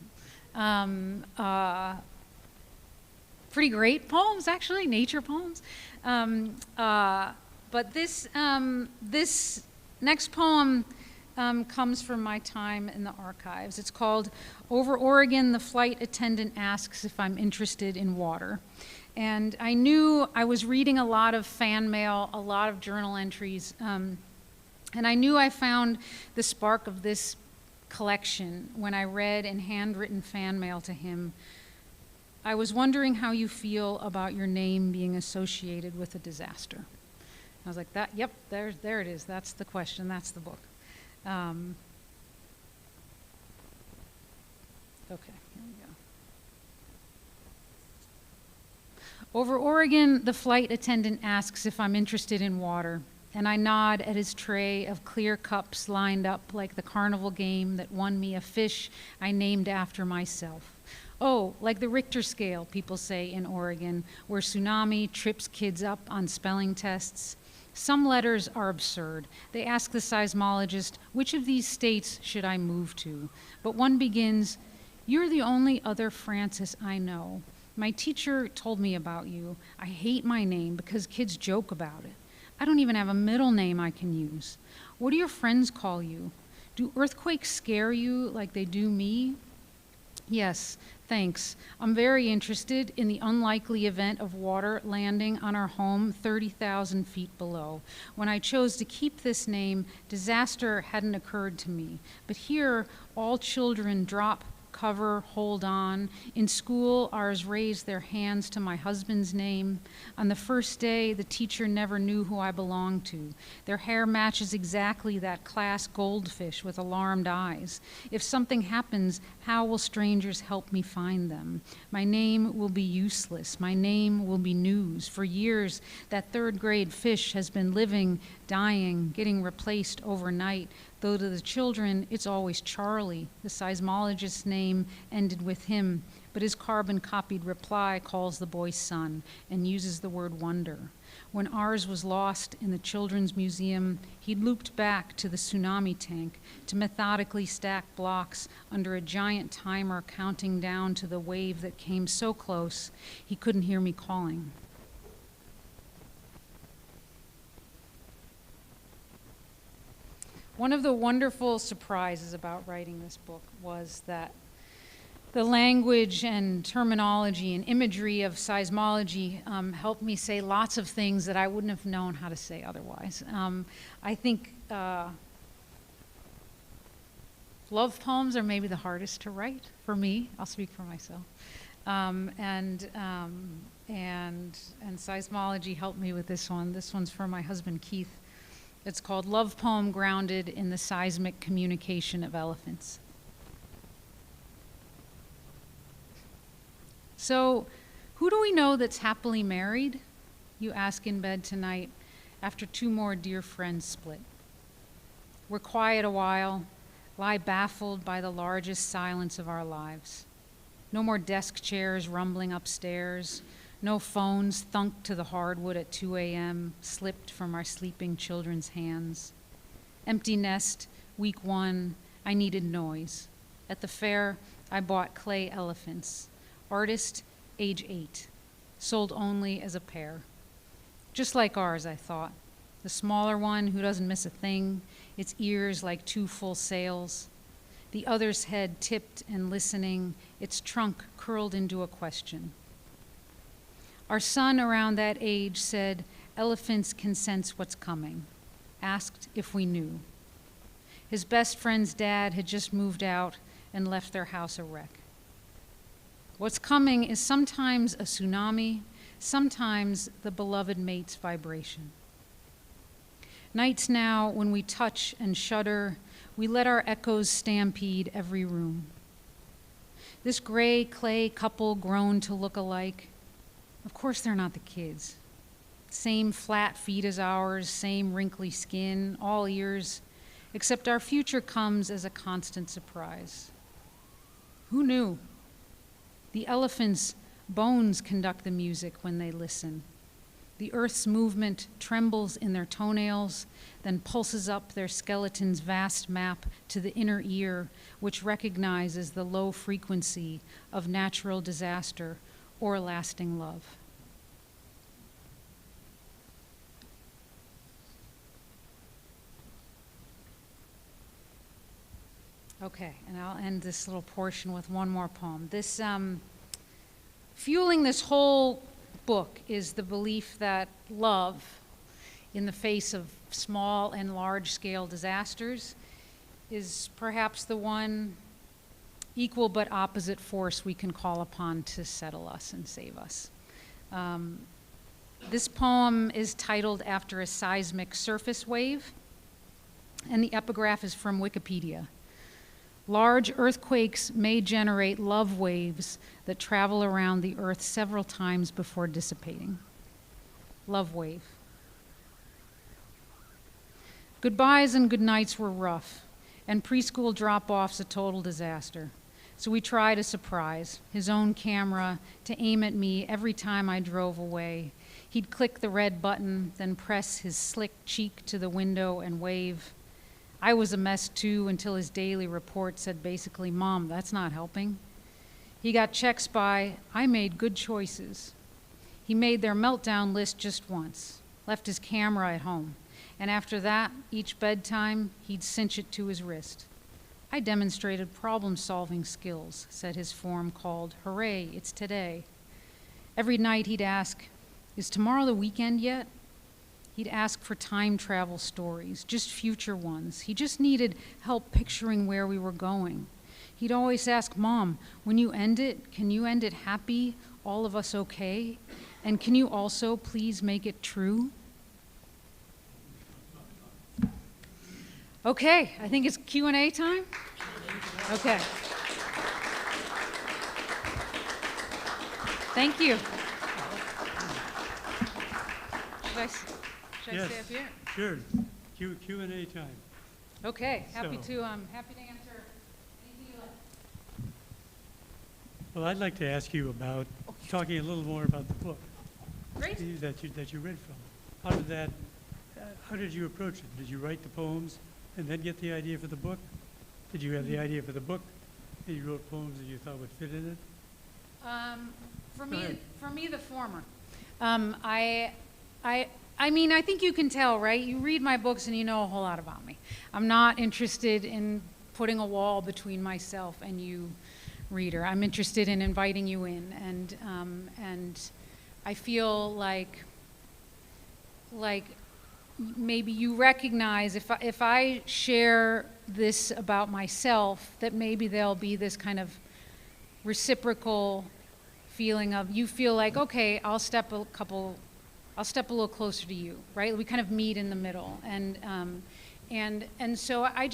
Pretty great poems, actually, nature poems. But this next poem comes from my time in the archives. It's called "Over Oregon, the Flight Attendant Asks If I'm Interested in Water." And I knew I was reading a lot of fan mail, a lot of journal entries, and I knew I found the spark of this collection when I read in handwritten fan mail to him, "I was wondering how you feel about your name being associated with a disaster." I was like, yep, there it is. That's the question, that's the book. Okay, here we go. Over Oregon, the flight attendant asks if I'm interested in water, and I nod at his tray of clear cups lined up like the carnival game that won me a fish I named after myself. Oh, like the Richter scale, people say in Oregon, where tsunami trips kids up on spelling tests. Some letters are absurd. They ask the seismologist, which of these states should I move to? But one begins, "You're the only other Francis I know. My teacher told me about you. I hate my name because kids joke about it. I don't even have a middle name I can use. What do your friends call you? Do earthquakes scare you like they do me?" Yes, thanks. I'm very interested in the unlikely event of water landing on our home 30,000 feet below. When I chose to keep this name, disaster hadn't occurred to me. But here, all children drop, cover, hold on. In school, ours raised their hands to my husband's name. On the first day, the teacher never knew who I belonged to. Their hair matches exactly that class goldfish with alarmed eyes. If something happens, how will strangers help me find them? My name will be useless. My name will be news. For years, that third grade fish has been living, dying, getting replaced overnight. Though to the children, it's always Charlie. The seismologist's name ended with him, but his carbon-copied reply calls the boy son and uses the word wonder. When ours was lost in the Children's Museum, he looped back to the tsunami tank to methodically stack blocks under a giant timer counting down to the wave that came so close he couldn't hear me calling. One of the wonderful surprises about writing this book was that the language and terminology and imagery of seismology helped me say lots of things that I wouldn't have known how to say otherwise. I think love poems are maybe the hardest to write for me. I'll speak for myself. And seismology helped me with this one. This one's for my husband, Keith. It's called Love Poem Grounded in the Seismic Communication of Elephants. So, who do we know that's happily married? You ask in bed tonight after two more dear friends split. We're quiet a while, lie baffled by the largest silence of our lives. No more desk chairs rumbling upstairs. No phones thunked to the hardwood at 2 a.m., slipped from our sleeping children's hands. Empty nest, week 1, I needed noise. At the fair, I bought clay elephants. Artist, age 8. Sold only as a pair. Just like ours, I thought. The smaller one who doesn't miss a thing, its ears like 2 full sails. The other's head tipped and listening, its trunk curled into a question. Our son around that age said, elephants can sense what's coming. Asked if we knew. His best friend's dad had just moved out and left their house a wreck. What's coming is sometimes a tsunami, sometimes the beloved mate's vibration. Nights now when we touch and shudder, We let our echoes stampede every room. This gray clay couple grown to look alike. Of course they're not the kids. Same flat feet as ours, same wrinkly skin, all ears, except our future comes as a constant surprise. Who knew? The elephants' bones conduct the music when they listen. The earth's movement trembles in their toenails, then pulses up their skeleton's vast map to the inner ear, which recognizes the low frequency of natural disaster or lasting love. Okay, and I'll end this little portion with one more poem. This, fueling this whole book is the belief that love, in the face of small and large-scale disasters, is perhaps the one equal but opposite force we can call upon to settle us and save us. This poem is titled after a seismic surface wave, and the epigraph is from Wikipedia. Large earthquakes may generate love waves that travel around the earth several times before dissipating. Love wave. Goodbyes and goodnights were rough, and preschool drop-offs a total disaster. So we tried a surprise, his own camera, to aim at me every time I drove away. He'd click the red button, then press his slick cheek to the window and wave. I was a mess too until his daily report said basically, "Mom, that's not helping." He got checks by, "I made good choices." He made their meltdown list just once, left his camera at home, and after that, each bedtime, he'd cinch it to his wrist. I demonstrated problem-solving skills, said his form called, "Hooray, it's today." Every night he'd ask, "Is tomorrow the weekend yet?" He'd ask for time travel stories, just future ones. He just needed help picturing where we were going. He'd always ask, "Mom, when you end it, can you end it happy, all of us okay? And can you also please make it true?" Okay, I think it's Q&A time. Okay. Thank you. Should I stay up here? Sure. Q&A time. Okay, happy So- to answer anything you like. Well, I'd like to ask you about talking a little more about the book Great. that you read from. How did you approach it? Did you write the poems and then get the idea for the book? Did you have the idea for the book and you wrote poems that you thought would fit in it? For Go ahead. me, the former. I mean, I think you can tell, right? You read my books and you know a whole lot about me. I'm not interested in putting a wall between myself and you, reader. I'm interested in inviting you in, and I feel like maybe you recognize if I share this about myself, that maybe there'll be this kind of reciprocal feeling of you feel like, okay, I'll step a little closer to you, right? We kind of meet in the middle, and so I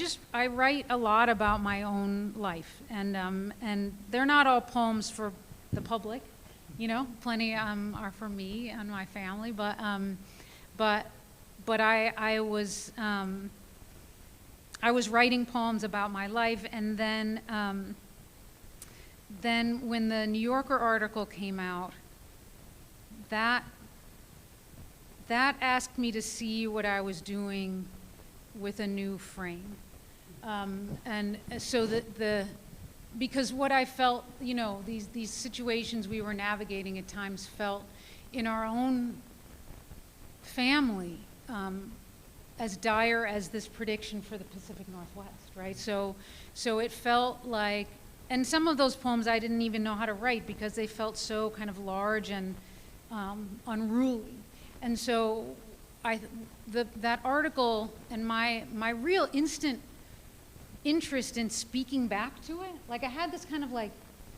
write a lot about my own life, and they're not all poems for the public, you know. Plenty are for me and my family, but I was writing poems about my life, and then when the New Yorker article came out, that asked me to see what I was doing with a new frame. And so because what I felt, you know, these situations we were navigating at times felt in our own family as dire as this prediction for the Pacific Northwest, right? So it felt like, and some of those poems I didn't even know how to write because they felt so kind of large and unruly. And so that article and my real instant interest in speaking back to it, like I had this kind of like,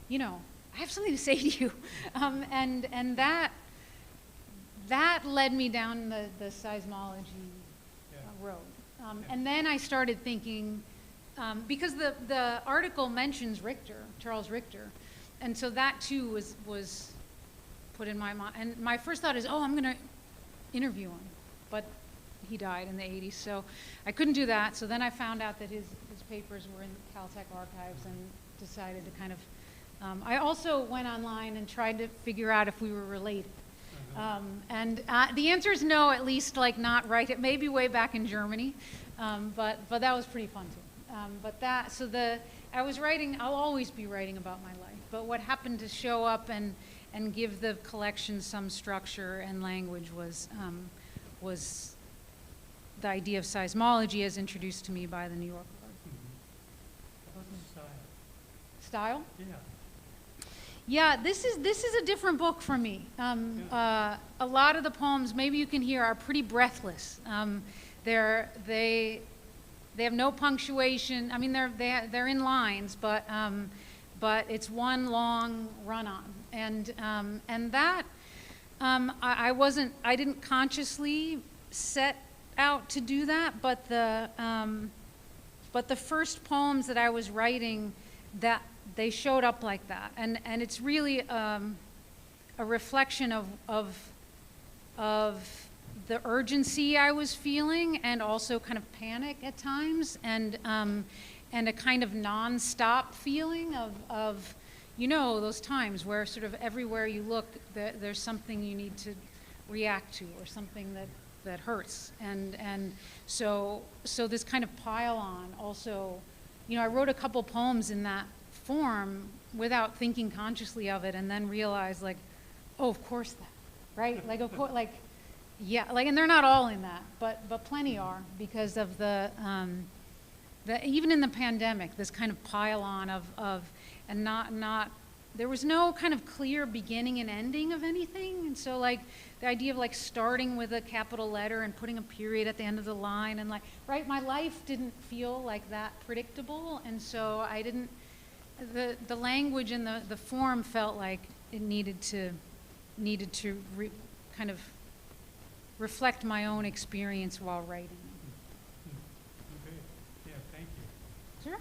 you know, I have something to say to you. And that led me down the seismology road. And then I started thinking, because the article mentions Richter, Charles Richter, and so that too was put in my mind. And my first thought is, oh, I'm going to interview him, but he died in the 80s, so I couldn't do that. So then I found out that his papers were in the Caltech archives and decided to kind of, I also went online and tried to figure out if we were related. And the answer is no, at least like not right. It may be way back in Germany, but that was pretty fun too. I was writing, I'll always be writing about my life, but what happened to show up and give the collection some structure and language was the idea of seismology as introduced to me by the New Yorker. Style? Yeah. Yeah, this is a different book for me. A lot of the poems, maybe you can hear, are pretty breathless. They have no punctuation. I mean, they're in lines, but it's one long run-on, and that I didn't consciously set out to do that, but the first poems that I was writing, that they showed up like that, and it's really a reflection of the urgency I was feeling, and also kind of panic at times, and a kind of non-stop feeling of those times where sort of everywhere you look there's something you need to react to, or something that hurts, and so this kind of pile on also, I wrote a couple poems in that form without thinking consciously of it, and then realized, like, oh, of course that, right? Like, of course, like, yeah, like, and they're not all in that, but plenty are, because of the even in the pandemic, this kind of pile on of and not there was no kind of clear beginning and ending of anything, and so like the idea of like starting with a capital letter and putting a period at the end of the line, and like, right, my life didn't feel like that predictable, and so I didn't. The language and the form felt like it needed to kind of reflect my own experience while writing. Okay. Yeah, thank you. Sure.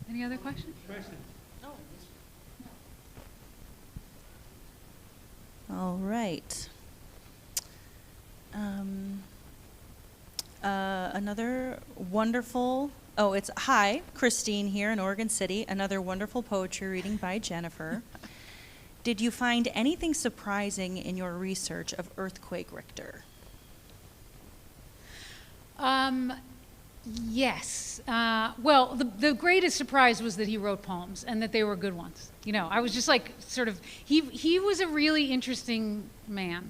Any other questions? Questions? All right. Another wonderful, it's hi, Christine here in Oregon City, another wonderful poetry reading by Jennifer. Did you find anything surprising in your research of Earthquake Richter? Yes. Well, the greatest surprise was that he wrote poems and that they were good ones. I was just like, sort of, he was a really interesting man.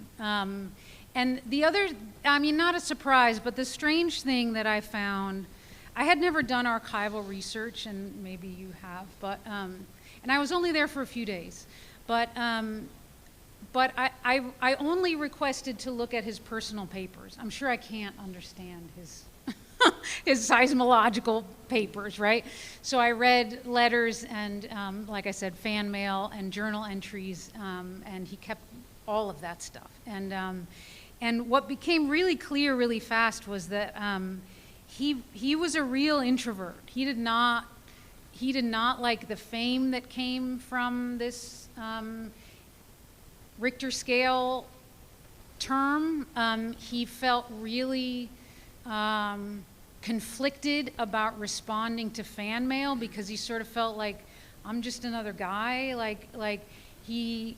And the other, I mean, not a surprise, but the strange thing that I found, I had never done archival research, and maybe you have, but, and I was only there for a few days, but I only requested to look at his personal papers. I'm sure I can't understand his his seismological papers, right? So I read letters and, like I said, fan mail and journal entries, and he kept all of that stuff. And what became really clear really fast was that he was a real introvert. He did not like the fame that came from this Richter scale term. He felt really conflicted about responding to fan mail, because he sort of felt like, I'm just another guy. Like he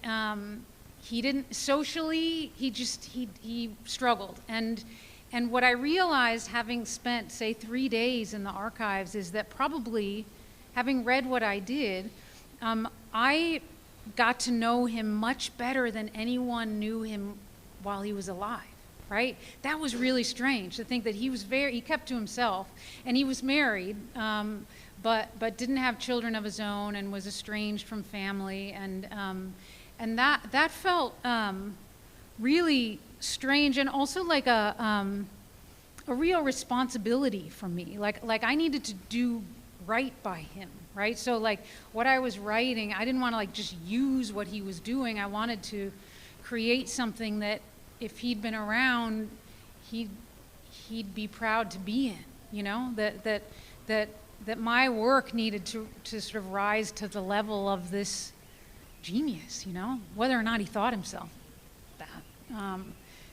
didn't socially, he struggled. And what I realized, having spent, say, 3 days in the archives, is that probably, having read what I did, I got to know him much better than anyone knew him while he was alive. Right? That was really strange to think that he kept to himself, and he was married, but didn't have children of his own, and was estranged from family, and that felt really strange, and also like a real responsibility for me. Like I needed to do right by him, right? So like what I was writing, I didn't want to like just use what he was doing. I wanted to create something that, if he'd been around, he'd be proud to be in, you know, that my work needed to sort of rise to the level of this genius, you know, whether or not he thought himself that.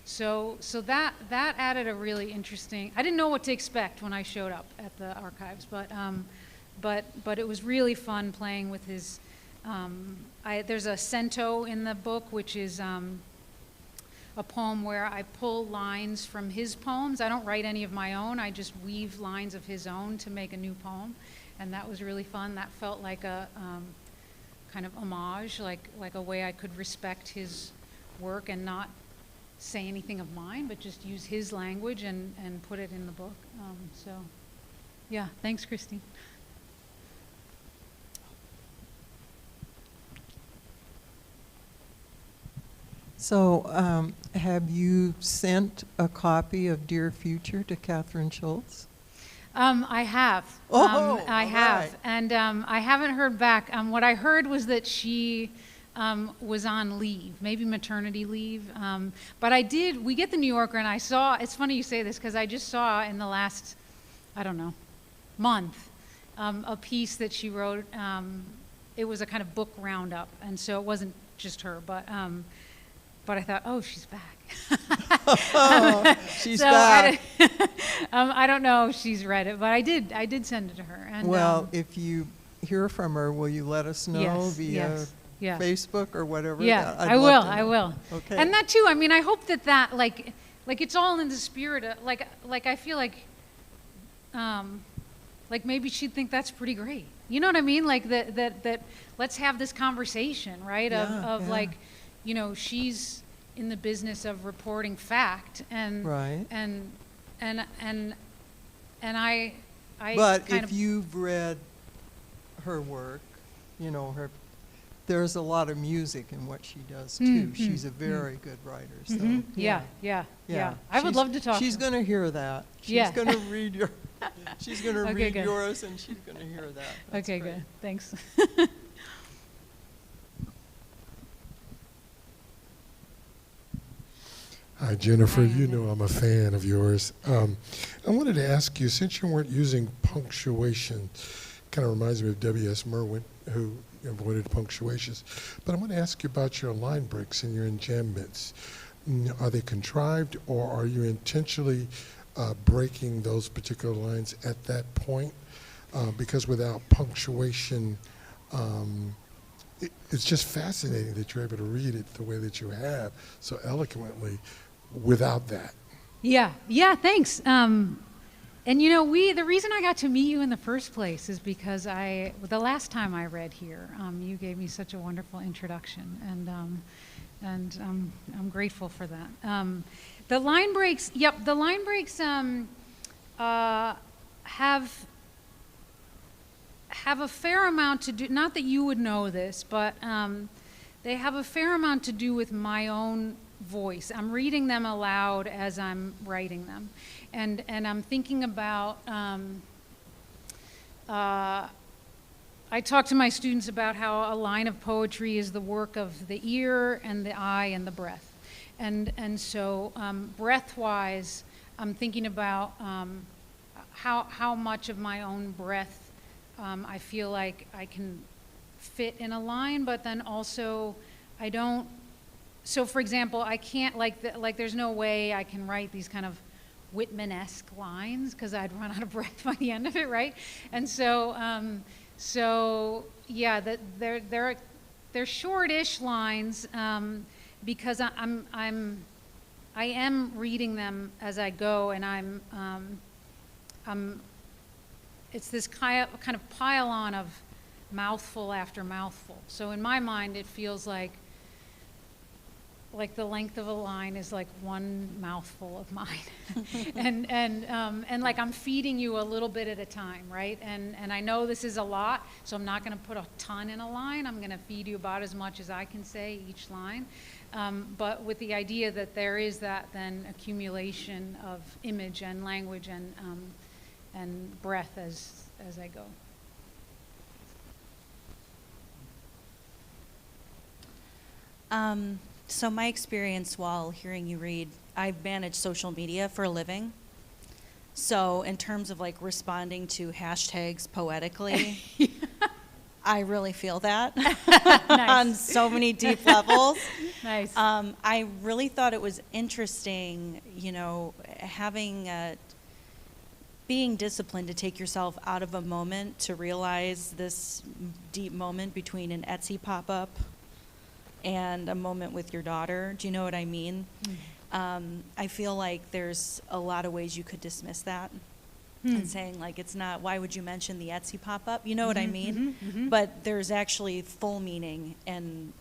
So that added a really interesting. I didn't know what to expect when I showed up at the archives, but it was really fun playing with his. There's a cento in the book, which is a poem where I pull lines from his poems. I don't write any of my own. I just weave lines of his own to make a new poem, and that was really fun. That felt like a kind of homage, like a way I could respect his work and not say anything of mine, but just use his language and put it in the book. So, yeah, thanks, Christine. So, have you sent a copy of Dear Future to Catherine Schultz? I have. Oh, I all have. right. And I haven't heard back. What I heard was that she was on leave, maybe maternity leave. But we get the New Yorker, and I saw, it's funny you say this, because I just saw in the last, I don't know, month, a piece that she wrote. It was a kind of book roundup, and so it wasn't just her, but I thought, oh, she's back. Oh, she's so back. I don't know if she's read it, but I did send it to her. And, Well, if you hear from her, will you let us know yes, via yes, yeah. Facebook or whatever? Yeah, I'd I love will. to I know. will. Okay. And that too. I mean, I hope that like it's all in the spirit of like I feel like maybe she'd think that's pretty great. You know what I mean? Like that let's have this conversation, right? Yeah, Of yeah. like, you know, she's in the business of reporting fact and Right. and I But kind if of you've read her work, you know, there's a lot of music in what she does too. She's a very good writer. So Mhm. Yeah. I would love to talk. She's to her. going to hear that. She's Yeah. going to read your. She's going to Okay, read good. yours, and she's going to hear that. That's Okay, great. good. Thanks. Hi, Jennifer. Hi, You Andy. know I'm a fan of yours. I wanted to ask you, since you weren't using punctuation, kind of reminds me of W.S. Merwin, who avoided punctuations. But I want to ask you about your line breaks and your enjambments. Are they contrived, or are you intentionally breaking those particular lines at that point? Because without punctuation, it's just fascinating that you're able to read it the way that you have so eloquently without that. Yeah, thanks. And you know, the reason I got to meet you in the first place is because the last time I read here, you gave me such a wonderful introduction, and I'm grateful for that. The line breaks, the line breaks have a fair amount to do, not that you would know this, but they have a fair amount to do with my own voice. I'm reading them aloud as I'm writing them. And I'm thinking about, I talk to my students about how a line of poetry is the work of the ear and the eye and the breath. And so breath-wise, I'm thinking about how much of my own breath I feel like I can fit in a line, but then also I don't. So, for example, I can't like there's no way I can write these kind of Whitman-esque lines because I'd run out of breath by the end of it, right? And so, yeah, they're short-ish lines because I am reading them as I go, and it's this kind of pile-on of mouthful after mouthful. So in my mind, it feels like the length of a line is like one mouthful of mine, and like I'm feeding you a little bit at a time, right? And I know this is a lot, so I'm not going to put a ton in a line. I'm going to feed you about as much as I can say each line, but with the idea that there is that then accumulation of image and language and breath as I go. So my experience while hearing you read, I've managed social media for a living. So in terms of like responding to hashtags poetically, I really feel that on so many deep levels. Nice. I really thought it was interesting, having being disciplined to take yourself out of a moment to realize this deep moment between an Etsy pop-up and a moment with your daughter. Do you know what I mean? I feel like there's a lot of ways you could dismiss that and saying like it's not, why would you mention the Etsy pop-up? You know what I mean? But there's actually full meaning in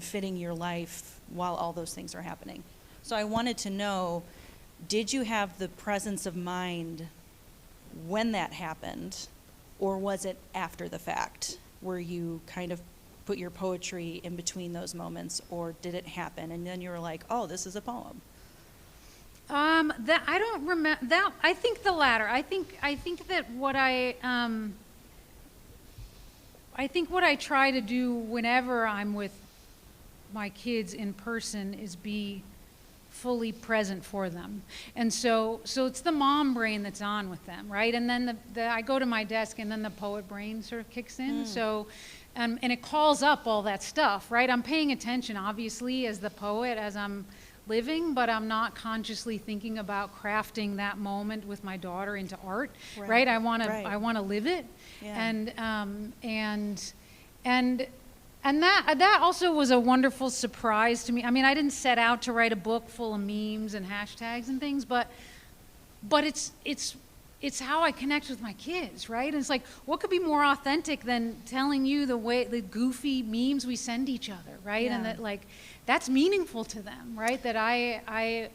fitting your life while all those things are happening. So I wanted to know, did you have the presence of mind when that happened, or was it after the fact, where you kind of put your poetry in between those moments, or did it happen and then you were like, oh, this is a poem? That I don't remember that. I think the latter. I think that what I think what I try to do whenever I'm with my kids in person is be fully present for them. And so it's the mom brain that's on with them, right? And then I go to my desk and then the poet brain sort of kicks in. So, and it calls up all that stuff, right? I'm paying attention, obviously, as the poet, as I'm living, but I'm not consciously thinking about crafting that moment with my daughter into art, right? I want to live it. Yeah. And that also was a wonderful surprise to me. I mean, I didn't set out to write a book full of memes and hashtags and things, but it's how I connect with my kids, right? And it's like, what could be more authentic than telling you the goofy memes we send each other, right? Yeah. And that like that's meaningful to them, right? That I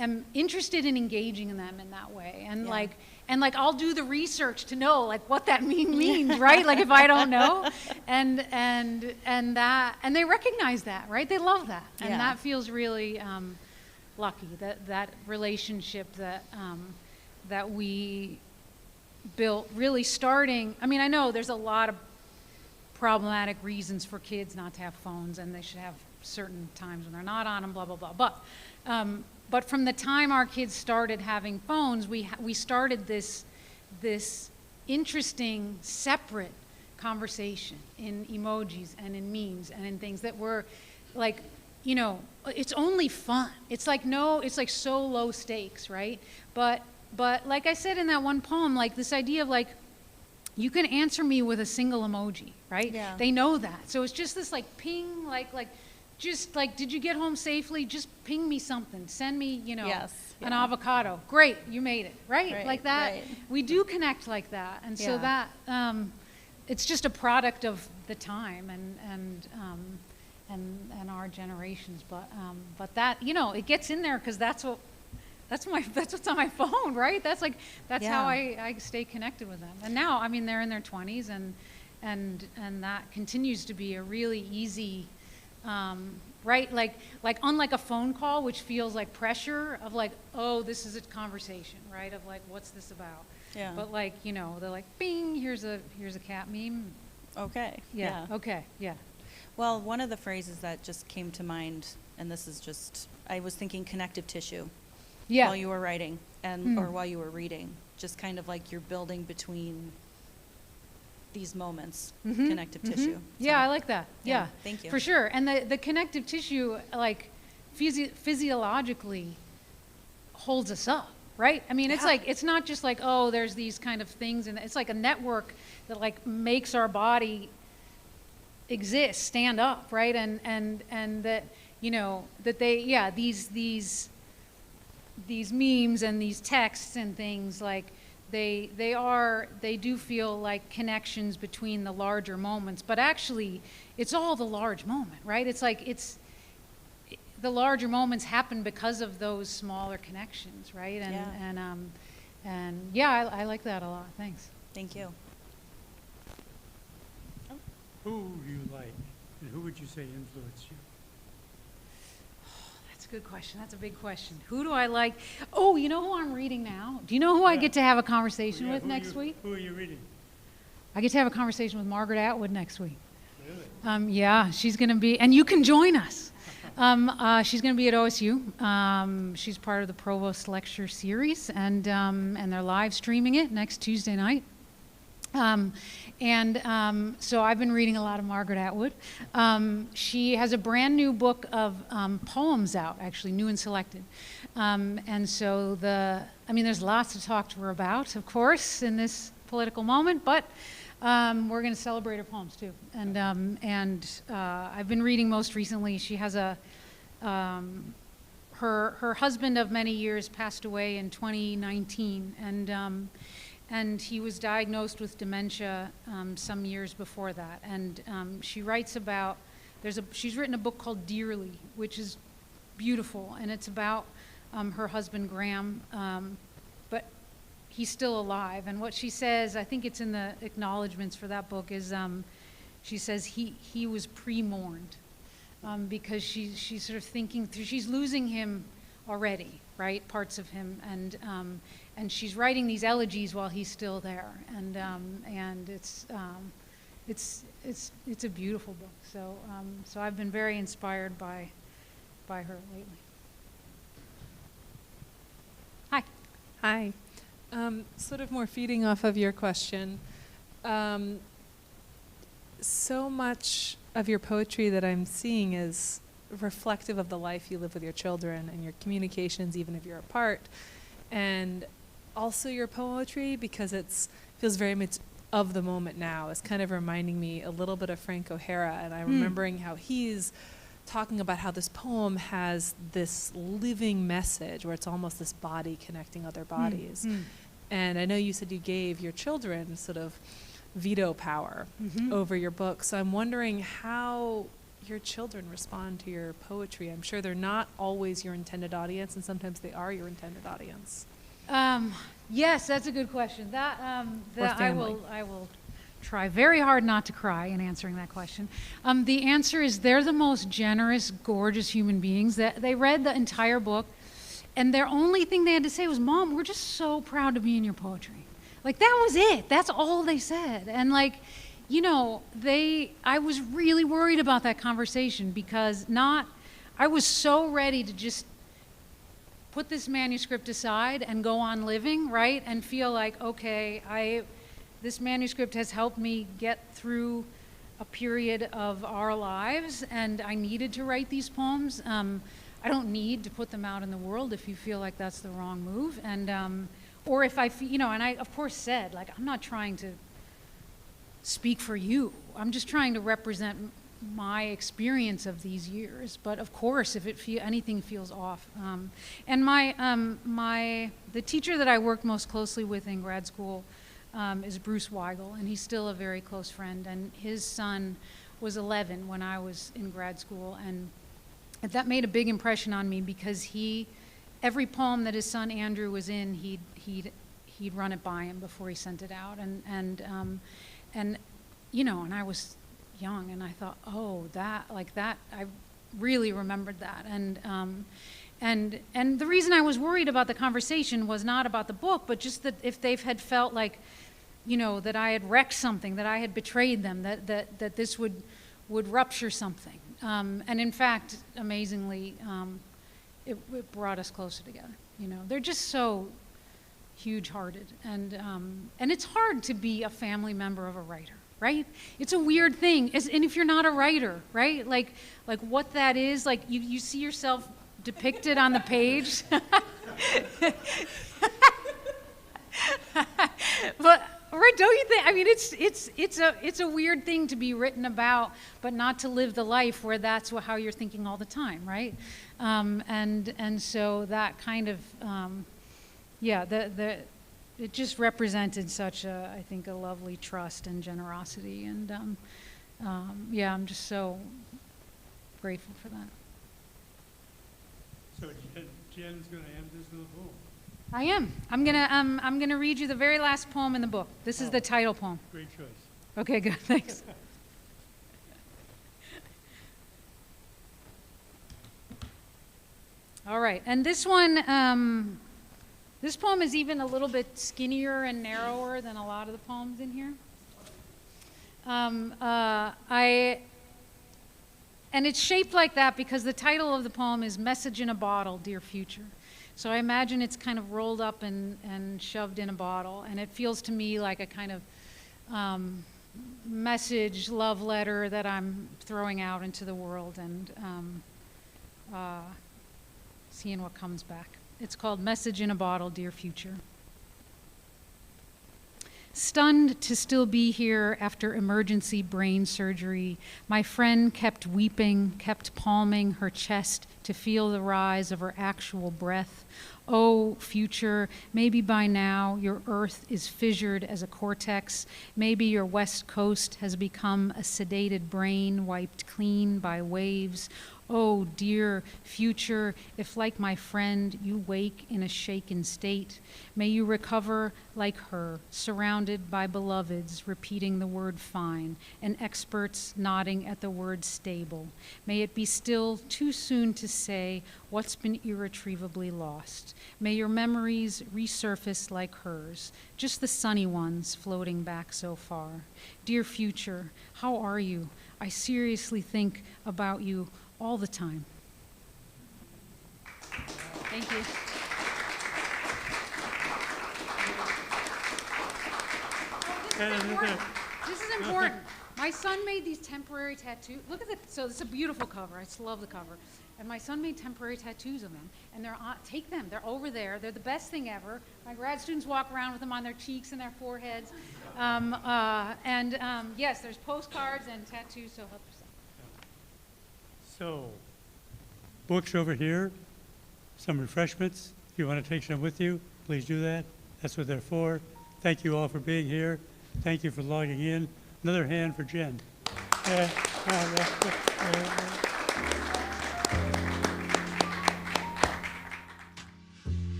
am interested in engaging in them in that way, and yeah. like I'll do the research to know like what that meme means, right? Like if I don't know, and they recognize that, right? They love that, and yeah. that feels really lucky that relationship that we built, really starting. I mean, I know there's a lot of problematic reasons for kids not to have phones, and they should have certain times when they're not on them, blah blah blah. But from the time our kids started having phones, we started this interesting separate conversation in emojis and in memes and in things that were like, it's only fun. It's like so low stakes, right? But like I said in that one poem, like this idea of like, you can answer me with a single emoji, right? Yeah. They know that. So it's just this like ping, just like, did you get home safely? Just ping me something. Send me, yes, yeah. an avocado. Great, you made it, right? Like that. Right. We do connect like that. And so that, it's just a product of the time and our generations. But that, it gets in there because that's what's on my phone, right? That's how I stay connected with them. And now, I mean, they're in their 20s, and that continues to be a really easy, right? Like unlike a phone call, which feels like pressure of like, oh, this is a conversation, right? Of like, what's this about? Yeah. But like, they're like, bing, here's a cat meme. Okay. Yeah. Okay. Yeah. Well, one of the phrases that just came to mind, and this is just, I was thinking connective tissue. Yeah. While you were writing or while you were reading, just kind of like you're building between these moments, connective tissue. So, yeah, I like that. Yeah. Thank you. For sure. And the connective tissue, like physiologically holds us up, right? I mean, it's like, it's not just like, oh, there's these kind of things, and it's like a network that like makes our body exist, stand up, right? And that, that they, these memes and these texts and things, like they do feel like connections between the larger moments, but actually it's all the large moment, right? It's like the larger moments happen because of those smaller connections, right? And I like that a lot. Thanks. Thank you. Who do you like, and who would you say influenced you? Good question. That's a big question. Who do I like? Oh, you know who I'm reading now? Do you know who I get to have a conversation with next week? Who are you reading? I get to have a conversation with Margaret Atwood next week. Really? Yeah, she's going to be, and you can join us. She's going to be at OSU. She's part of the Provost Lecture Series, and they're live streaming it next Tuesday night. So I've been reading a lot of Margaret Atwood. She has a brand new book of poems out, actually, new and selected. And so there's lots to talk to her about, of course, in this political moment, but we're going to celebrate her poems too. And I've been reading most recently. She has her husband of many years passed away in 2019, and he was diagnosed with dementia some years before that. And she writes about, she's written a book called Dearly, which is beautiful, and it's about her husband Graham, but he's still alive. And what she says, I think it's in the acknowledgments for that book, is she says he was pre-mourned, because she's sort of thinking through, she's losing him already, right, parts of him, and she's writing these elegies while he's still there, and it's a beautiful book. So I've been very inspired by her lately. Hi. Hi. Sort of more feeding off of your question. So much of your poetry that I'm seeing is reflective of the life you live with your children and your communications, even if you're apart. And also your poetry, because it feels very much of the moment now, is kind of reminding me a little bit of Frank O'Hara, and I'm remembering how he's talking about how this poem has this living message where it's almost this body connecting other bodies. And I know you said you gave your children sort of veto power over your book, so I'm wondering how your children respond to your poetry. I'm sure they're not always your intended audience, and sometimes they are your intended audience. Yes, that's a good question. Or I family. will try very hard not to cry in answering that question. The answer is they're the most generous, gorgeous human beings. They read the entire book, and their only thing they had to say was, "Mom, we're just so proud to be in your poetry." Like, that was it. That's all they said. And like, you know, I was really worried about that conversation, because I was so ready to just put this manuscript aside and go on living, right? And feel like, okay, this manuscript has helped me get through a period of our lives, and I needed to write these poems. I don't need to put them out in the world if you feel like that's the wrong move. And, or if I feel, you know, and I of course said, like, I'm not trying to speak for you. I'm just trying to represent my experience of these years. But of course, if anything feels off. And the teacher that I worked most closely with in grad school is Bruce Weigel, and he's still a very close friend. And his son was 11 when I was in grad school, and that made a big impression on me, because every poem that his son Andrew was in, he'd run it by him before he sent it out, and you know, and I was young, and I thought, oh, that, I really remembered that, and the reason I was worried about the conversation was not about the book, but just that if they had felt like, you know, that I had wrecked something, that I had betrayed them, that this would rupture something, and in fact, amazingly, it brought us closer together. You know, they're just so huge-hearted, and it's hard to be a family member of a writer, right? It's a weird thing, and if you're not a writer, right? Like what that is, like you see yourself depicted on the page. But right, don't you think? I mean, it's a weird thing to be written about, but not to live the life where that's how you're thinking all the time, right? And so that kind of it just represented such I think a lovely trust and generosity, and I'm just so grateful for that. So Jen's going to end this little poem. I am. I'm gonna read you the very last poem in the book. This is the title poem. Great choice. Okay, good. Thanks. All right, and this one, this poem is even a little bit skinnier and narrower than a lot of the poems in here. And it's shaped like that because the title of the poem is Message in a Bottle, Dear Future. So I imagine it's kind of rolled up and shoved in a bottle, and it feels to me like a kind of message, love letter that I'm throwing out into the world and seeing what comes back. It's called Message in a Bottle, Dear Future. Stunned to still be here after emergency brain surgery, my friend kept weeping, kept palming her chest to feel the rise of her actual breath. Oh, future, maybe by now your earth is fissured as a cortex. Maybe your west coast has become a sedated brain wiped clean by waves. Oh, dear future, if like my friend you wake in a shaken state, may you recover like her, surrounded by beloveds repeating the word fine and experts nodding at the word stable. May it be still too soon to say what's been irretrievably lost. May your memories resurface like hers, just the sunny ones floating back so far. Dear future, how are you? I seriously think about you all the time. Thank you. This is important. My son made these temporary tattoos. Look at this. So this is a beautiful cover. I just love the cover. And my son made temporary tattoos of them. And they're on, take them. They're over there. They're the best thing ever. My grad students walk around with them on their cheeks and their foreheads. Yes, there's postcards and tattoos, so help yourself. So, books over here, some refreshments. If you want to take some with you, please do that. That's what they're for. Thank you all for being here. Thank you for logging in. Another hand for Jen.